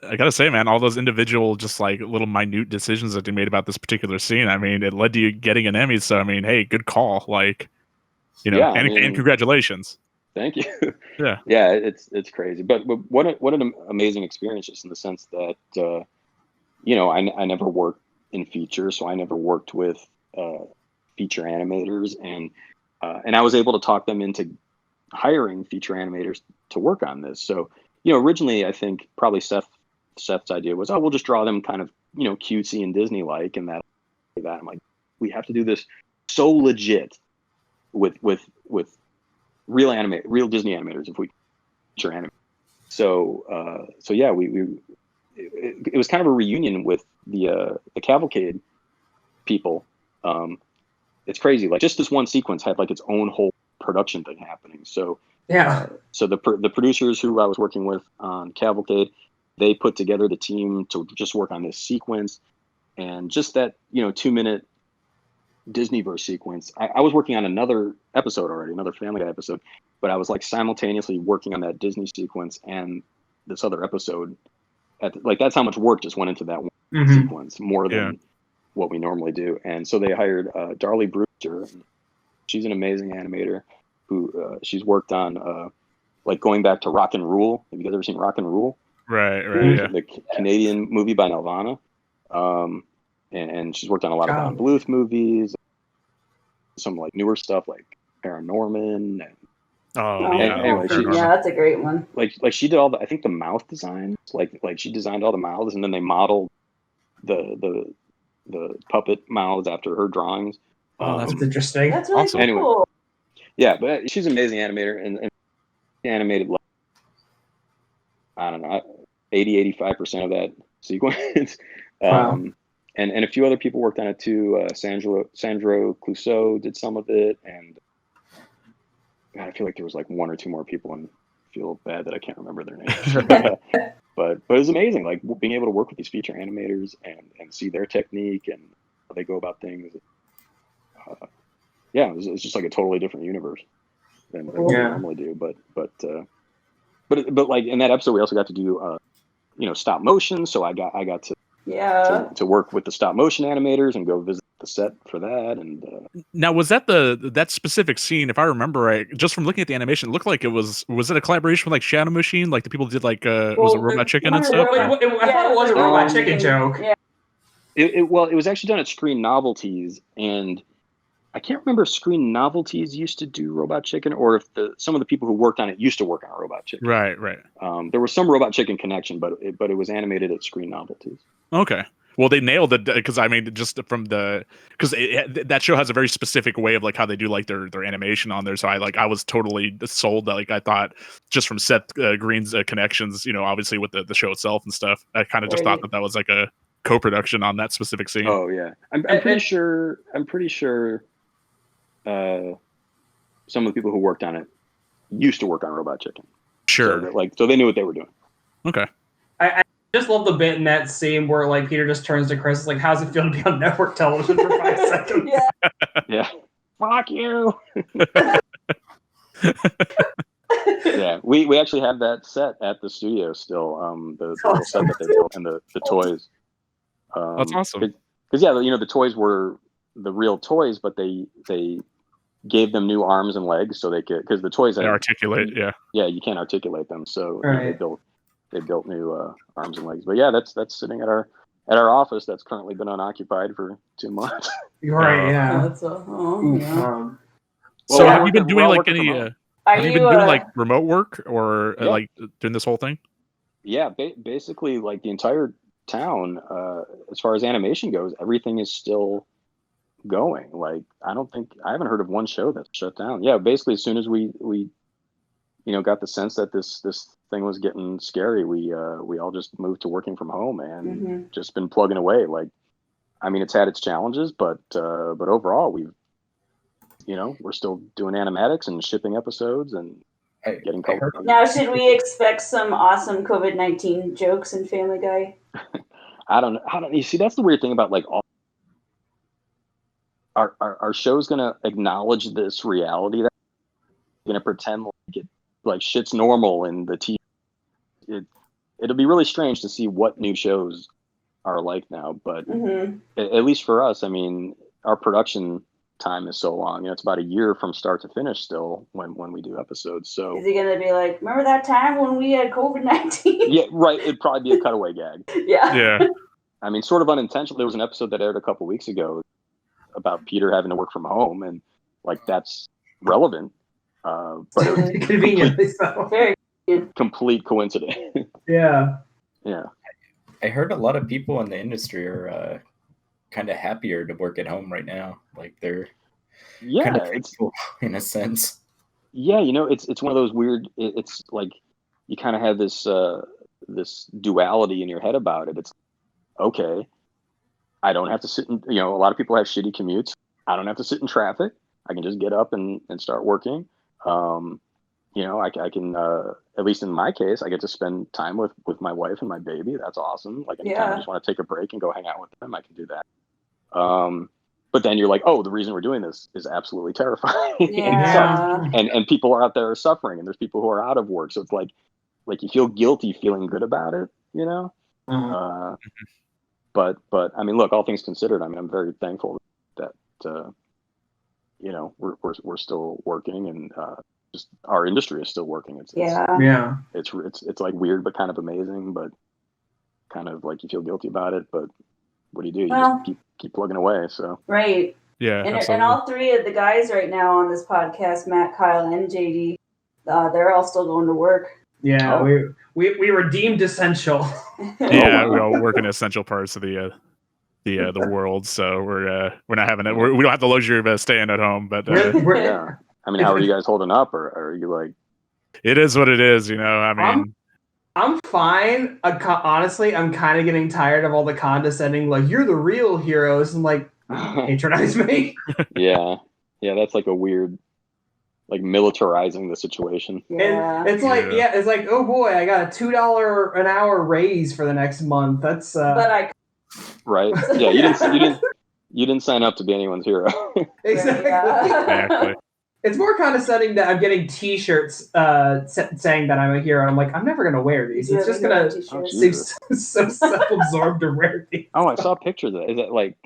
I gotta say, man, all those individual, just like little minute decisions that they made about this particular scene, I mean, it led to you getting an Emmy. So I mean, hey, good call. Like, and congratulations. Thank you. Yeah. Yeah, it's crazy, but what an amazing experience, just in the sense that I never worked in feature, so I never worked with feature animators, and I was able to talk them into hiring feature animators to work on this. So originally I think probably Seth's idea was, oh, we'll just draw them kind of cutesy and Disney like, and that I'm like, we have to do this so legit with real Disney animators if we feature animators. So it was kind of a reunion with the Cavalcade people. It's crazy. Like just this one sequence had like its own whole production thing happening. So so the producers who I was working with on Cavalcade, they put together the team to just work on this sequence, and just that 2-minute Disneyverse sequence. I was working on another episode already, another Family Guy episode, but I was like simultaneously working on that Disney sequence and this other episode. That's how much work just went into that one sequence, more than what we normally do. And so they hired Darlie Brewster. She's an amazing animator who she's worked on like going back to Rock and Rule. Have you guys ever seen Rock and Rule? Right. Yeah. The Canadian movie by Nelvana. And she's worked on a lot of Don Bluth movies, some like newer stuff like Paranorman. Anyway, that's a great one. Like she did all the, I think the mouth designs. Like she designed all the mouths, and then they modeled the puppet mouths after her drawings. That's interesting. That's really awesome. Anyway, cool. Yeah, but she's an amazing animator, and animated like, I don't know, 80-85% of that sequence. Wow. And a few other people worked on it too. Sandro Clouseau did some of it, and God, I feel like there was like one or two more people, and I feel bad that I can't remember their names. but it was amazing, like being able to work with these feature animators and see their technique and how they go about things. It's just like a totally different universe than what we normally do. But like in that episode, we also got to do stop motion. So I got to work with the stop motion animators and go visit the set for that. And now, was that that specific scene? If I remember right, just from looking at the animation, it looked like it was it a collaboration with like Shadow Machine? Like the people did like was it Robot Chicken and stuff? I thought it was a Robot Chicken joke. Yeah. It was actually done at Screen Novelties, and I can't remember if Screen Novelties used to do Robot Chicken or if some of the people who worked on it used to work on Robot Chicken. Right. There was some Robot Chicken connection, but it was animated at Screen Novelties. Okay. Well, they nailed it because I mean, just from because that show has a very specific way of like how they do like their animation on there. So I was totally sold. Like I thought just from Seth Green's connections, obviously with the show itself and stuff. I kind of just thought that was like a co-production on that specific scene. Oh yeah, I'm pretty sure. Some of the people who worked on it used to work on Robot Chicken. Sure. So they knew what they were doing. Okay. I just love the bit in that scene where like Peter just turns to Chris, like, how's it feel to be on network television for 5 seconds? Yeah. Fuck you. Yeah, we actually have that set at the studio still. The little set that they built and the toys. That's awesome. Because the toys were the real toys, but they gave them new arms and legs so they could, because the toys they articulate. Yeah, you can't articulate them, so right. they built new arms and legs. But yeah, that's sitting at our office that's currently been unoccupied for 2 months. You're right. Yeah. That's yeah. So have you been doing like any? Have you been doing like remote work or like doing this whole thing? Yeah, basically like the entire town, as far as animation goes, everything is still going. Like I haven't heard of one show that's shut down. Yeah, basically as soon as we got the sense that this thing was getting scary, we all just moved to working from home and just been plugging away. Like, I mean, it's had its challenges, but overall we're still doing animatics and shipping episodes and getting color. Now, should we expect some awesome COVID-19 jokes in Family Guy? I don't know. You see, that's the weird thing about like all our show's gonna acknowledge this reality that we're gonna pretend like shit's normal in the TV. It'll be really strange to see what new shows are like now, but at least for us, I mean, our production time is so long. It's about a year from start to finish still when we do episodes. So is he gonna be like, remember that time when we had COVID-19? Yeah, right. It'd probably be a cutaway gag. Yeah. I mean, sort of unintentional. There was an episode that aired a couple weeks ago about Peter having to work from home, and like that's relevant. But it was conveniently so. Very complete coincidence. Yeah. Yeah. I heard a lot of people in the industry are kind of happier to work at home right now. Like they're kind of thankful in a sense. Yeah, it's one of those weird. It's like you kind of have this duality in your head about it. It's okay. I don't have to sit in. A lot of people have shitty commutes. I don't have to sit in traffic. I can just get up and start working. I can, at least in my case, I get to spend time with my wife and my baby. That's awesome. Like anytime I just want to take a break and go hang out with them, I can do that. But then you're like, oh, the reason we're doing this is absolutely terrifying. Yeah. and people are out there suffering, and there's people who are out of work. So it's like you feel guilty feeling good about it, But I mean, look, all things considered, I mean, I'm very thankful that, we're still working, and just our industry is still working. It's like weird, but kind of amazing, but kind of like you feel guilty about it. But what do? You just keep plugging away. So right. Yeah. And all three of the guys right now on this podcast, Matt, Kyle, and JD, they're all still going to work. Yeah, we were deemed essential. Yeah, we all work in essential parts of the world, so we're not having it. We don't have the luxury of staying at home, but yeah. I mean, how are you guys holding up, or are you like? It is what it is, I mean, I'm fine. Honestly, I'm kind of getting tired of all the condescending, like you're the real heroes, and like patronize me. Yeah, that's like a weird. Like militarizing the situation. Yeah. And it's like, oh boy, I got a $2 an hour raise for the next month. That's but right. Yeah, you didn't sign up to be anyone's hero. Exactly. It's more condescending that I'm getting T-shirts saying that I'm a hero. I'm like, I'm never gonna wear these. It's just gonna seem so self-absorbed to wear these. Oh, I saw a picture of that. Is that like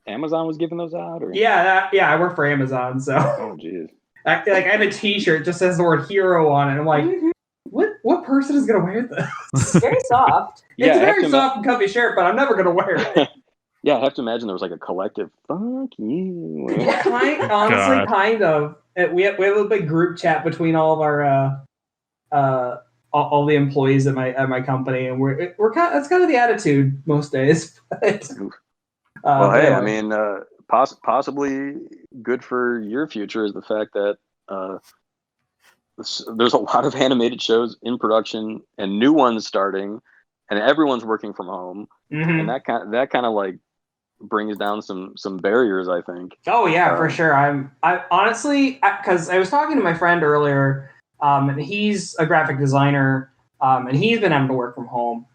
Amazon was giving those out? Or? Yeah, I work for Amazon, so. Oh, jeez. I have a T-shirt just says the word hero on it. I'm like, what person is gonna wear this? It's very soft. It's a very soft and comfy shirt, but I'm never gonna wear it. Yeah, I have to imagine there was like a collective fuck you. Honestly, kind of. We have a big group chat between all of our all the employees at my company, and that's kind of the attitude most days. Well, hey, anyway. I mean, possibly good for your future is the fact that there's a lot of animated shows in production and new ones starting, and everyone's working from home, and that kind of like brings down some barriers, I think. Oh yeah, for sure. I honestly, because I was talking to my friend earlier, and he's a graphic designer, and he's been having to work from home.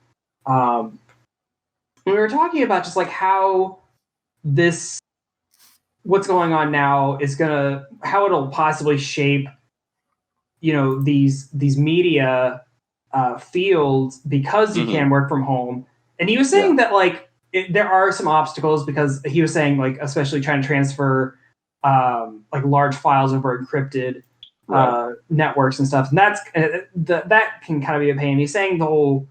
We were talking about just like how what's going on now is how it'll possibly shape, these media fields because you can work from home. And he was saying that like there are some obstacles, because he was saying like especially trying to transfer like large files over encrypted networks and stuff, and that can kind of be a pain. He's saying the whole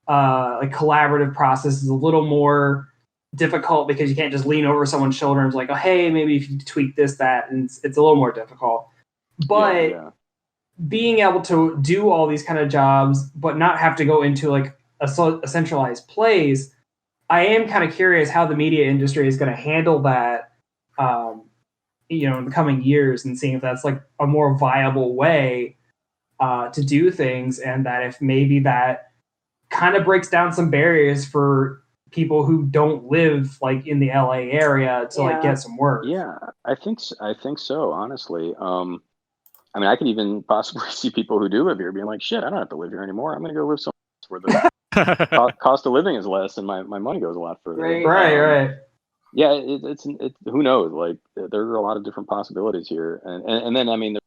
like collaborative process is a little more difficult because you can't just lean over someone's shoulder and be like, oh hey, maybe if you tweak this, that, and it's a little more difficult. But being able to do all these kind of jobs but not have to go into like a centralized place, I am kind of curious how the media industry is going to handle that in the coming years, and seeing if that's like a more viable way to do things, and that if maybe that kind of breaks down some barriers for people who don't live like in the LA area to like get some work. Yeah, I think so, honestly. I mean, I could even possibly see people who do live here being like, shit, I don't have to live here anymore. I'm going to go live somewhere where the cost of living is less and my money goes a lot further. Right. Yeah, it's who knows? Like, there are a lot of different possibilities here, and then I mean,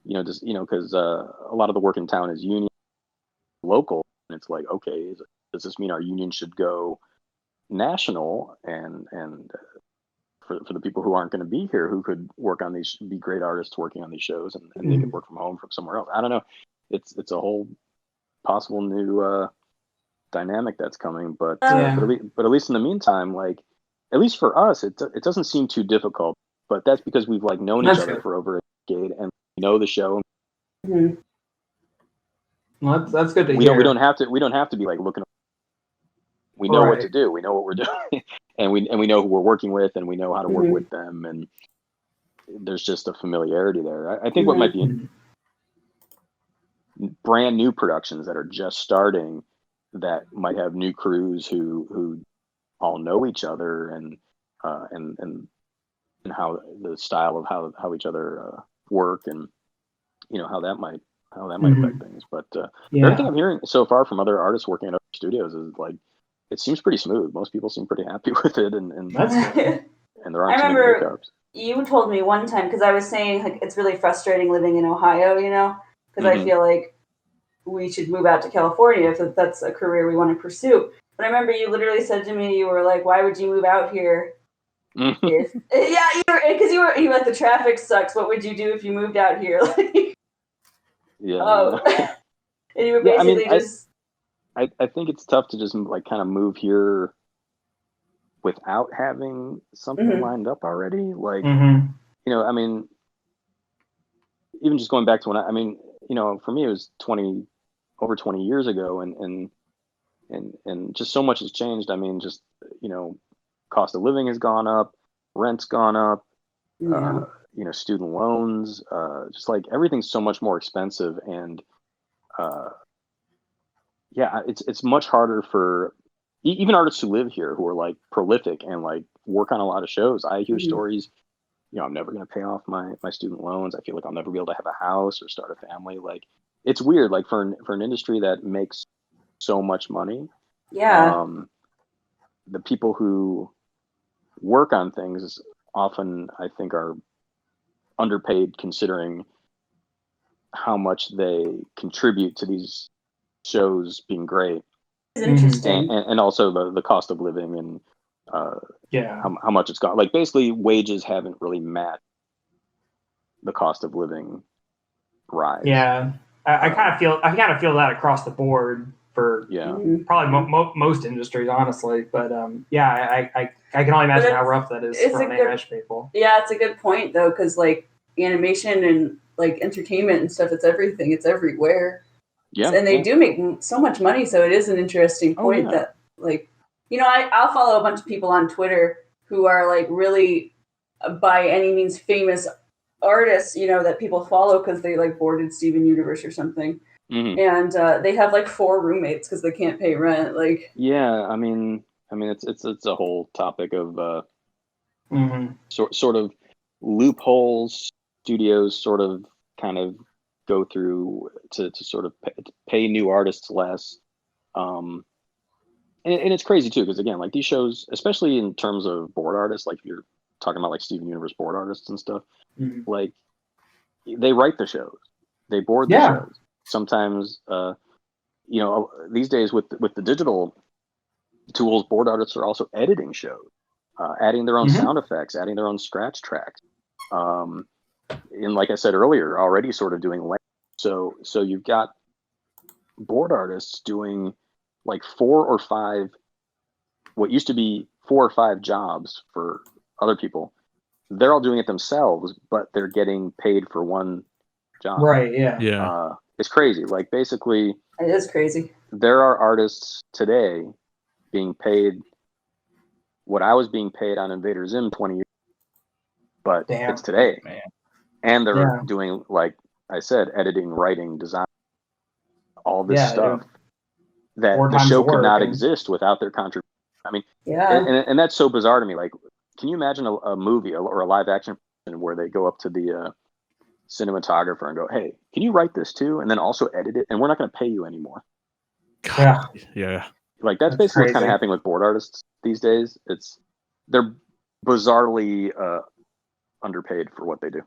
because a lot of the work in town is union local, and it's like, okay, does this mean our union should go national and for the people who aren't going to be here, who could work on these, be great artists working on these shows, and they could work from home from somewhere else? I don't know. It's a whole possible new dynamic that's coming, but at least in the meantime, like, at least for us, it doesn't seem too difficult. But that's because we've like known each other for over a decade and we know the show. Well, that's good to hear. We don't have to be like looking. We know what to do. We know what we're doing, and we know who we're working with, and we know how to work with them. And there's just a familiarity there. I think what might be brand new productions that are just starting, that might have new crews who all know each other, and how the style of how each other work, and how that might affect things. But everything I'm hearing so far from other artists working at other studios is like, it seems pretty smooth. Most people seem pretty happy with it, and there aren't too many hiccups. You told me one time, because I was saying like it's really frustrating living in Ohio, because I feel like we should move out to California if that's a career we want to pursue. But I remember you literally said to me, you were like, "Why would you move out here?" Because you were like, the traffic sucks. What would you do if you moved out here? Like, and you were basically I think it's tough to just like kind of move here without having something lined up already. Like, I mean, even just going back to for me, it was over 20 years ago, and just so much has changed. I mean, just, cost of living has gone up, rent's gone up, student loans, just like everything's so much more expensive. And, it's much harder for even artists who live here, who are like prolific and like work on a lot of shows. I hear stories, I'm never going to pay off my student loans. I feel like I'll never be able to have a house or start a family. Like, it's weird, like for an industry that makes so much money. The people who work on things often, I think, are underpaid considering how much they contribute to these shows being great. It's interesting. And also the cost of living, and how much it's gone. Like, basically wages haven't really matched the cost of living rise. I kind of feel that across the board for probably most industries, honestly. But I can only imagine how rough that is for animation people. Yeah, it's a good point though, because like animation and like entertainment and stuff, it's everything. It's everywhere. Yeah, and they do make so much money. So it is an interesting point that, like, you know, I'll follow a bunch of people on Twitter who are like really by any means famous artists, you know, that people follow because they like boarded Steven Universe or something. Mm-hmm. And they have like 4 roommates because they can't pay rent. Like, yeah, I mean, it's a whole topic of sort of loopholes studios sort of kind of go through to sort of pay new artists less. And it's crazy too, because again, like these shows, especially in terms of board artists, like if you're talking about like Steven Universe board artists and stuff, like they write the shows, they board the shows. Sometimes, you know, these days with the digital tools, board artists are also editing shows, adding their own sound effects, adding their own scratch tracks. And like I said earlier, already sort of doing so you've got board artists doing like 4 or 5, what used to be 4 or 5 jobs for other people. They're all doing it themselves, but they're getting paid for one job. Right. Yeah. Yeah. It's crazy. Like basically, it is crazy. There are artists today being paid what I was being paid on Invader Zim 20 years, but it's today. Man. And they're doing, like I said, editing, writing, design, all this stuff that the show could not exist without their contribution. I mean, and that's so bizarre to me. Like, can you imagine a movie or a live action where they go up to the cinematographer and go, "Hey, can you write this too? And then also edit it, and we're not going to pay you anymore." God, yeah. Like that's basically what's kind of happening with board artists these days. They're bizarrely underpaid for what they do.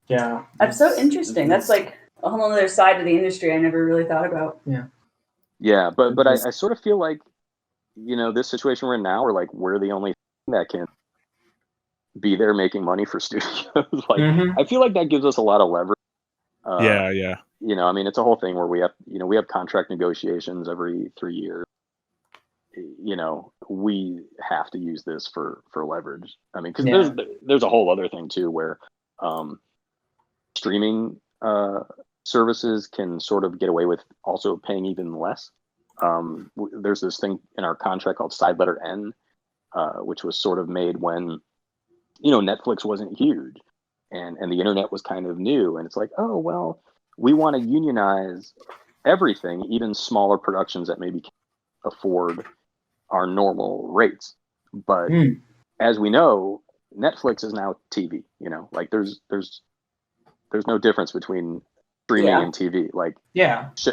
Yeah. That's so interesting. That's like a whole other side of the industry I never really thought about. Yeah. Yeah, but I sort of feel like, you know, this situation we're in now, we're the only thing that can be there making money for studios. I feel like that gives us a lot of leverage. Yeah. You know, I mean, it's a whole thing where we have contract negotiations every 3 years. You know, we have to use this for leverage. I mean, because there's a whole other thing too where streaming services can sort of get away with also paying even less. There's this thing in our contract called side letter N, which was sort of made when, you know, Netflix wasn't huge and the internet was kind of new. And it's like, oh, well, we want to unionize everything, even smaller productions that maybe can't afford our normal rates. But as we know, Netflix is now TV, you know, like there's no difference between streaming and TV. Like,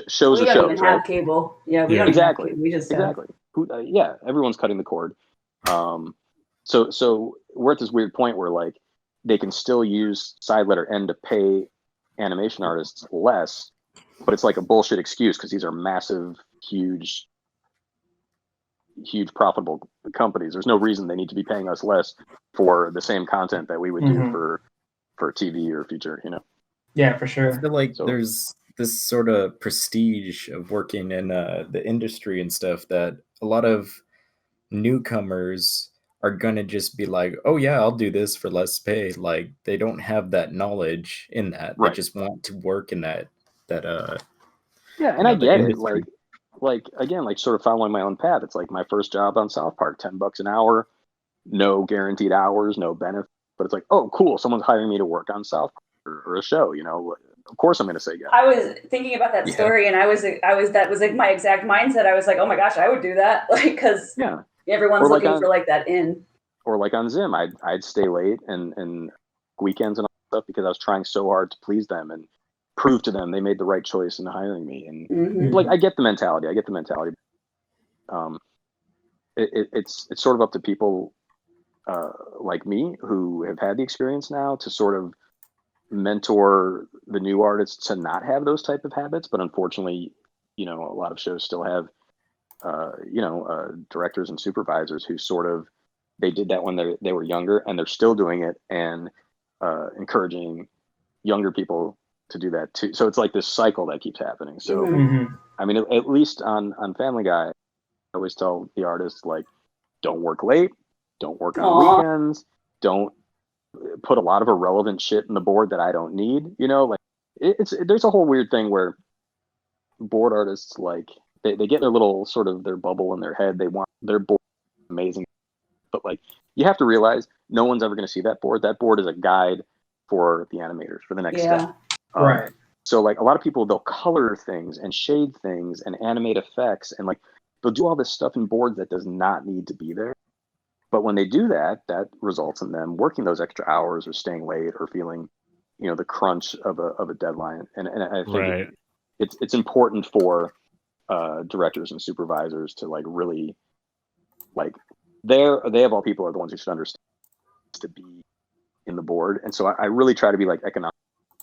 shows we are shows. We don't even have right? cable. Yeah, we don't exactly. Have cable. We just exactly. Everyone's cutting the cord. So we're at this weird point where like they can still use side letter N to pay animation artists less, but it's like a bullshit excuse because these are massive, huge profitable companies. There's no reason they need to be paying us less for the same content that we would do for TV or feature, you know? Yeah, for sure. I feel like there's this sort of prestige of working in the industry and stuff that a lot of newcomers are gonna just be like, oh yeah, I'll do this for less pay. Like they don't have that knowledge in that. Right. They just want to work in that and I get it. Like again, like sort of following my own path. It's like my first job on South Park, $10 an hour, no guaranteed hours, no benefit. But it's like, oh, cool, someone's hiring me to work on South Park or a show. You know, of course I'm going to say yes. I was thinking about that story, and I was that was like my exact mindset. I was like, oh my gosh, I would do that, like because everyone's looking for like that in. Or like on Zim, I'd stay late and weekends and all that stuff because I was trying so hard to please them and prove to them they made the right choice in hiring me. And like I get the mentality. It's sort of up to people like me who have had the experience now to sort of mentor the new artists to not have those type of habits. But unfortunately, you know, a lot of shows still have directors and supervisors who sort of they did that when they were younger and they're still doing it and encouraging younger people to do that too. So it's like this cycle that keeps happening. So I mean, at least on Family Guy, I always tell the artists like, don't work late, don't work on weekends, don't put a lot of irrelevant shit in the board that I don't need. You know, like there's a whole weird thing where board artists, like they get their little sort of their bubble in their head. They want their board amazing, but like you have to realize no one's ever going to see that board. That board is a guide for the animators for the next step. Right. So like a lot of people, they'll color things and shade things and animate effects, and like they'll do all this stuff in boards that does not need to be there. But when they do that, that results in them working those extra hours or staying late or feeling, the crunch of a deadline. And I think it's important for directors and supervisors to like really like they of all people are the ones who should understand to be in the board. And so I really try to be like economic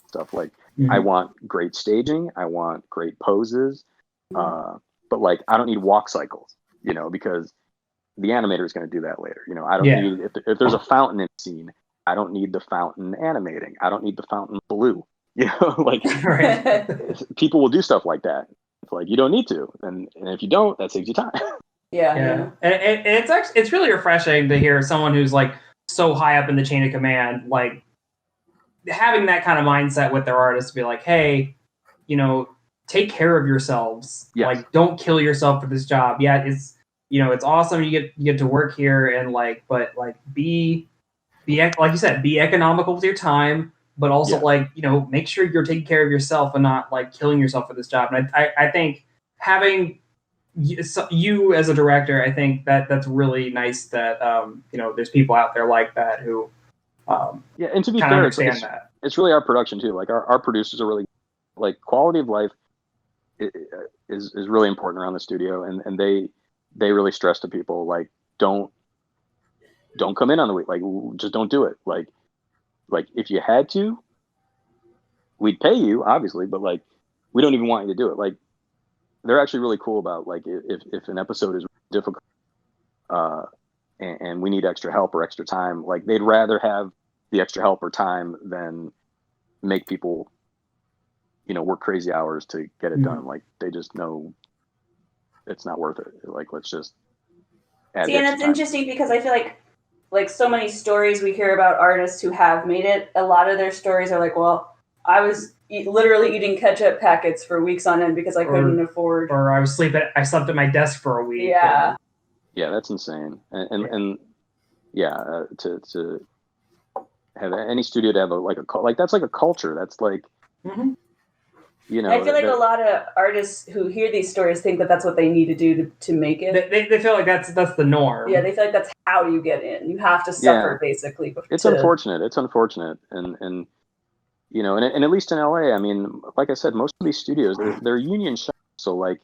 stuff. Like I want great staging, I want great poses, but like I don't need walk cycles, because the animator is going to do that later. I don't need if there's a fountain in the scene, I don't need the fountain animating. I don't need the fountain blue. Like people will do stuff like that. It's like you don't need to, and if you don't, that saves you time. And it's really refreshing to hear someone who's like so high up in the chain of command, like having that kind of mindset with their artists to be like, hey, take care of yourselves. Yes. Like, don't kill yourself for this job. Yeah, it's awesome. You get to work here and but be like you said, be economical with your time, but also make sure you're taking care of yourself and not like killing yourself for this job. And I think having you as a director, I think that's really nice that there's people out there like that who and to be fair, it's really our production too. Like our producers are really like quality of life is really important around the studio, and they really stress to people like don't come in on the week, like just don't do it. Like if you had to, we'd pay you obviously, but like we don't even want you to do it. Like they're actually really cool about like if an episode is difficult and we need extra help or extra time, like they'd rather have the extra help or time than make people work crazy hours to get it done. Like they just know it's not worth it. Like let's just add and it's interesting because I feel like so many stories we hear about artists who have made it, a lot of their stories are like, well, I was literally eating ketchup packets for weeks on end because I couldn't afford, or I slept at my desk for a week. Yeah, that's insane. And to have any studio to have that's like a culture. That's like I feel like a lot of artists who hear these stories think that that's what they need to do to make it. They feel like that's the norm. Yeah, they feel like that's how you get in. You have to suffer basically. It's unfortunate. It's unfortunate, and and at least in LA, I mean, like I said, most of these studios they're union shops, so like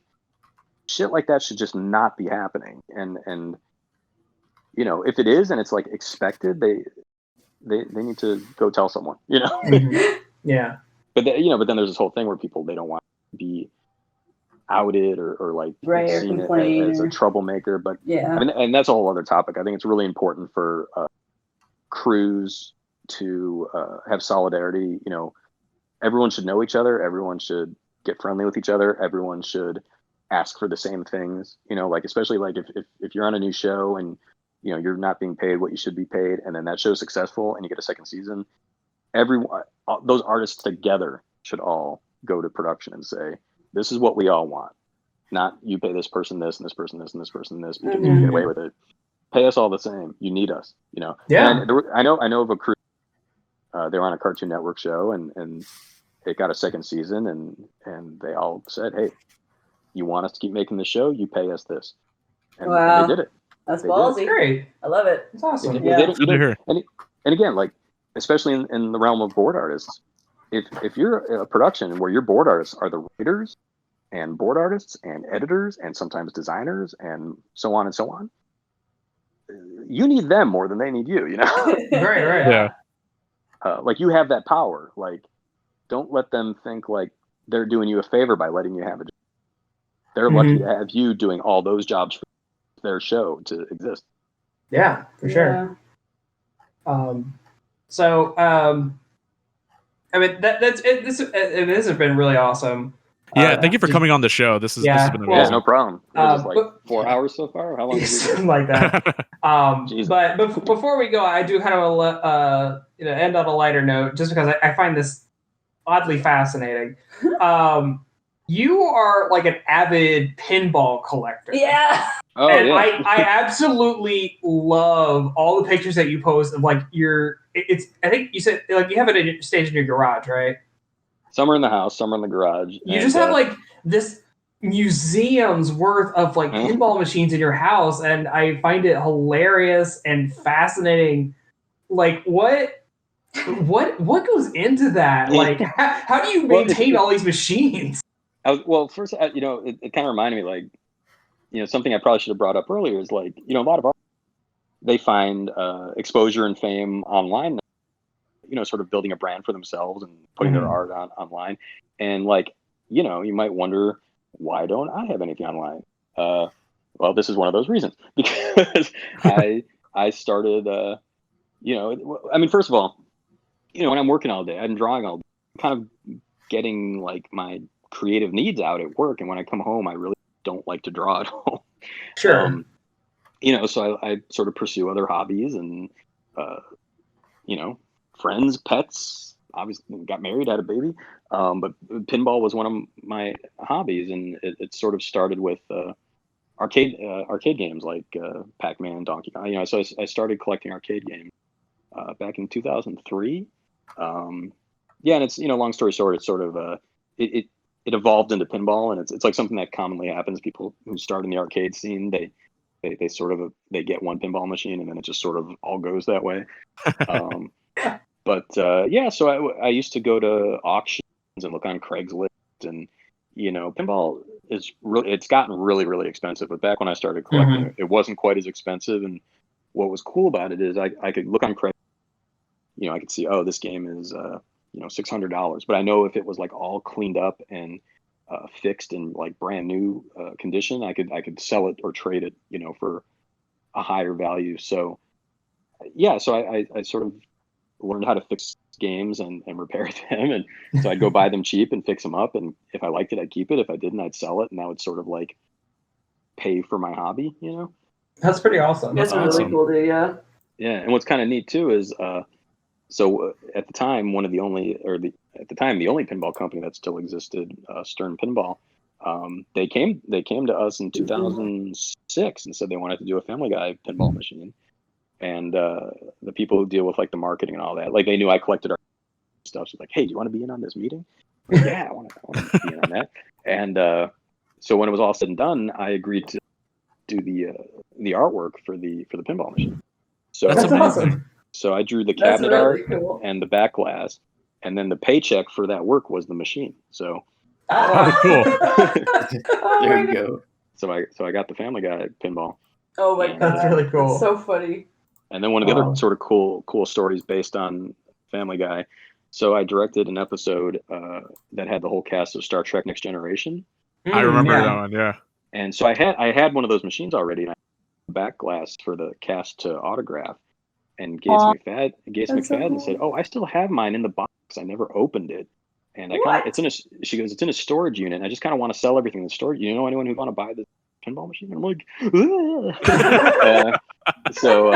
shit like that should just not be happening. And if it is and it's like expected, they need to go tell someone. Yeah. But then there's this whole thing where people they don't want to be outed or like seen as a troublemaker. But and that's a whole other topic. I think it's really important for crews to have solidarity. Everyone should know each other. Everyone should get friendly with each other. Everyone should ask for the same things. Like especially like if you're on a new show and you're not being paid what you should be paid, and then that show's successful and you get a second season. Everyone, those artists together should all go to production and say, this is what we all want. Not you pay this person this and this person this and this person this because you can get away with it. Pay us all the same. You need us, Yeah. And I know of a crew. They were on a Cartoon Network show and it got a second season and they all said, hey, you want us to keep making the show? You pay us this. And they did it. That's ballsy. Great. I love it. It's awesome. Good to hear. And again, like, especially in the realm of board artists, if you're a production where your board artists are the writers and board artists and editors and sometimes designers and so on and so on, you need them more than they need you, Right. Yeah. Like you have that power. Like, don't let them think like they're doing you a favor by letting you have a job. They're lucky to have you doing all those jobs for their show to exist. Yeah, for sure. I mean, that's it. This has been really awesome. Yeah, thank you for coming on the show. This has been amazing. Yeah, no problem. It was like 4 hours so far. How long have we something like that? But before we go, I do kind of end on a lighter note, just because I find this oddly fascinating. you are like an avid pinball collector. Yeah. Oh, and yeah. I absolutely love all the pictures that you post of like I think you said like you have it in your stage in your garage, right? Some are in the house, some are in the garage. You just have like this museum's worth of like pinball machines in your house, and I find it hilarious and fascinating. Like what goes into that? Like how do you maintain all these machines? First, it kind of reminded me, like, something I probably should have brought up earlier is like, a lot of art, they find exposure and fame online, sort of building a brand for themselves and putting their art online. And like, you might wonder, why don't I have anything online? Well, this is one of those reasons, because I started, first of all, when I'm working all day, I'm drawing all day, I'm kind of getting like my creative needs out at work. And when I come home, I really don't like to draw at home. Sure. So I sort of pursue other hobbies and, friends, pets, obviously got married, had a baby. But pinball was one of my hobbies. And it sort of started with arcade games like Pac-Man, Donkey Kong. So I started collecting arcade games back in 2003. And it's, long story short, it's sort of it evolved into pinball, and it's like something that commonly happens. People who start in the arcade scene, they sort of they get one pinball machine, and then it just sort of all goes that way. So I used to go to auctions and look on Craigslist, and pinball it's gotten really, really expensive. But back when I started collecting, it wasn't quite as expensive. And what was cool about it is I could look on Craigslist. I could see, this game is $600, but I know if it was like all cleaned up and fixed in like brand new condition, I could sell it or trade it, for a higher value. So I sort of learned how to fix games and repair them, and so I'd go buy them cheap and fix them up, and if I liked it, I'd keep it. If I didn't, I'd sell it, and that would sort of like pay for my hobby. That's pretty awesome. That's really cool, dude. Yeah. Yeah, and what's kind of neat too is so at the time, the only pinball company that still existed, Stern Pinball, they came to us in 2006 and said they wanted to do a Family Guy pinball machine. And the people who deal with like the marketing and all that, like they knew I collected our stuff. So like, hey, do you want to be in on this meeting? Like, yeah, I want to be in on that. And so when it was all said and done, I agreed to do the artwork for the pinball machine. So That's awesome. So I drew the cabinet art and the back glass, and then the paycheck for that work was the machine. So cool. There you go. So I got the Family Guy pinball. Oh my god, that's really cool. That's so funny. And then one of the other sort of cool stories based on Family Guy. So I directed an episode that had the whole cast of Star Trek: Next Generation. I remember that one. Yeah. And so I had one of those machines already, and I had the back glass for the cast to autograph. And Gates McFadden said, "Oh, I still have mine in the box. I never opened it." And it's in a storage unit. And I just kind of want to sell everything in the storage. You know anyone who want to buy the pinball machine? And I'm like, so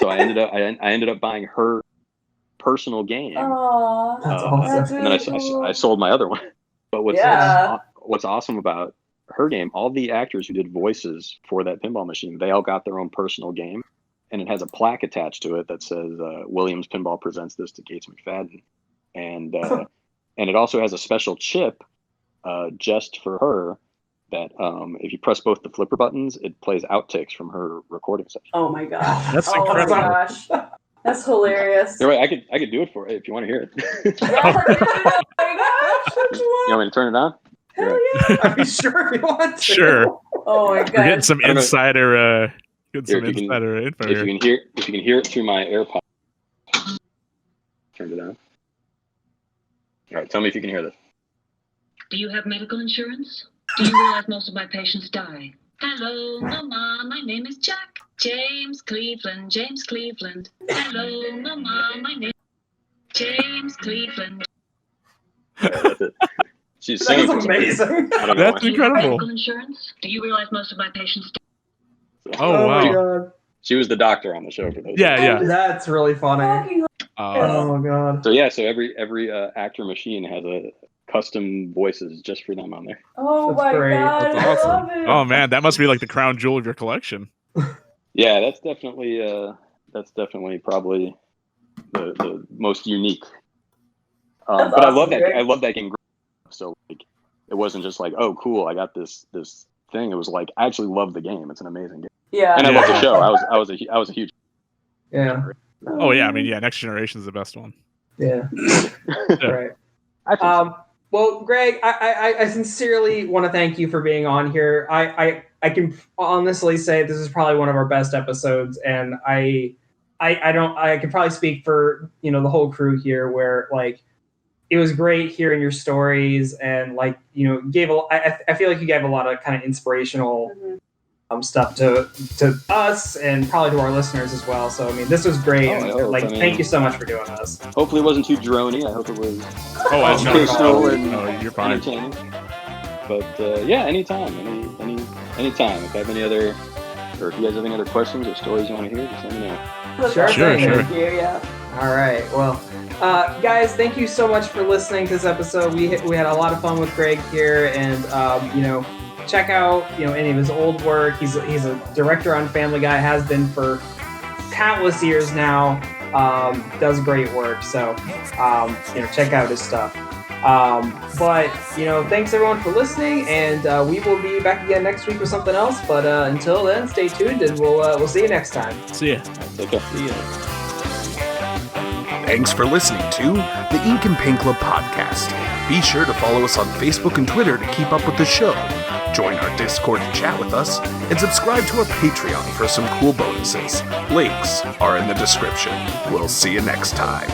I ended up buying her personal game. Aww, that's awesome. And then I sold my other one. But what's awesome about her game? All the actors who did voices for that pinball machine, they all got their own personal game. And it has a plaque attached to it that says Williams Pinball presents this to Gates McFadden, and it also has a special chip just for her that if you press both the flipper buttons, it plays outtakes from her recording session. Oh my gosh! That's incredible. Oh my gosh, that's hilarious. You're right. I could do it for you if you want to hear it. Oh my gosh! You want me to turn it on? Hell yeah! Are you sure if you want to? Sure. Oh my god! We're getting some insider. If you can hear it through my AirPods. Turned it on. All right, tell me if you can hear this. Do you have medical insurance? Do you realize most of my patients die? Hello, Mama, my name is Jack. James Cleveland. Hello, Mama, my name is James Cleveland. That's it. She's singing. That's amazing. That's incredible. Medical insurance? Do you realize most of my patients die? Oh wow. My god. She was the doctor on the show for those. Yeah. That's really funny. Oh god. So every actor machine has a custom voices just for them on there. Oh That's my great. god, That's I awesome. love it. Oh man, that must be like the crown jewel of your collection. Yeah, that's definitely probably the most unique. That's but awesome, I love that game. So like, it wasn't just like, oh cool, I got this thing. It was like, I actually love the game. It's an amazing game. Yeah. And I love the show. I was a huge. Yeah. Oh yeah, I mean yeah, Next Generation is the best one. Yeah. Right. Actually, Well, Greg, I sincerely want to thank you for being on here. I can honestly say this is probably one of our best episodes, and I can probably speak for the whole crew here, where like it was great hearing your stories, and like I feel like you gave a lot of kind of inspirational stuff to us and probably to our listeners as well. So I mean, this was great. Thank you so much for doing this. Hopefully, it wasn't too drony. I hope it was. You're fine. Entertaining. But yeah, anytime, anytime. If I have any other, or if you guys have any other questions or stories you want to hear, just let me know. Sure. Thank you, yeah. All right. Well, guys, thank you so much for listening to this episode. We had a lot of fun with Greg here, and check out any of his old work. He's a director on Family Guy, has been for countless years now. Does great work. So check out his stuff. But thanks everyone for listening, and we will be back again next week with something else. But until then, stay tuned, and we'll see you next time. See ya. Take care. See ya. Thanks for listening to the Ink and Paint Club podcast. Be sure to follow us on Facebook and Twitter to keep up with the show. Join our Discord to chat with us, and subscribe to our Patreon for some cool bonuses. Links are in the description. We'll see you next time.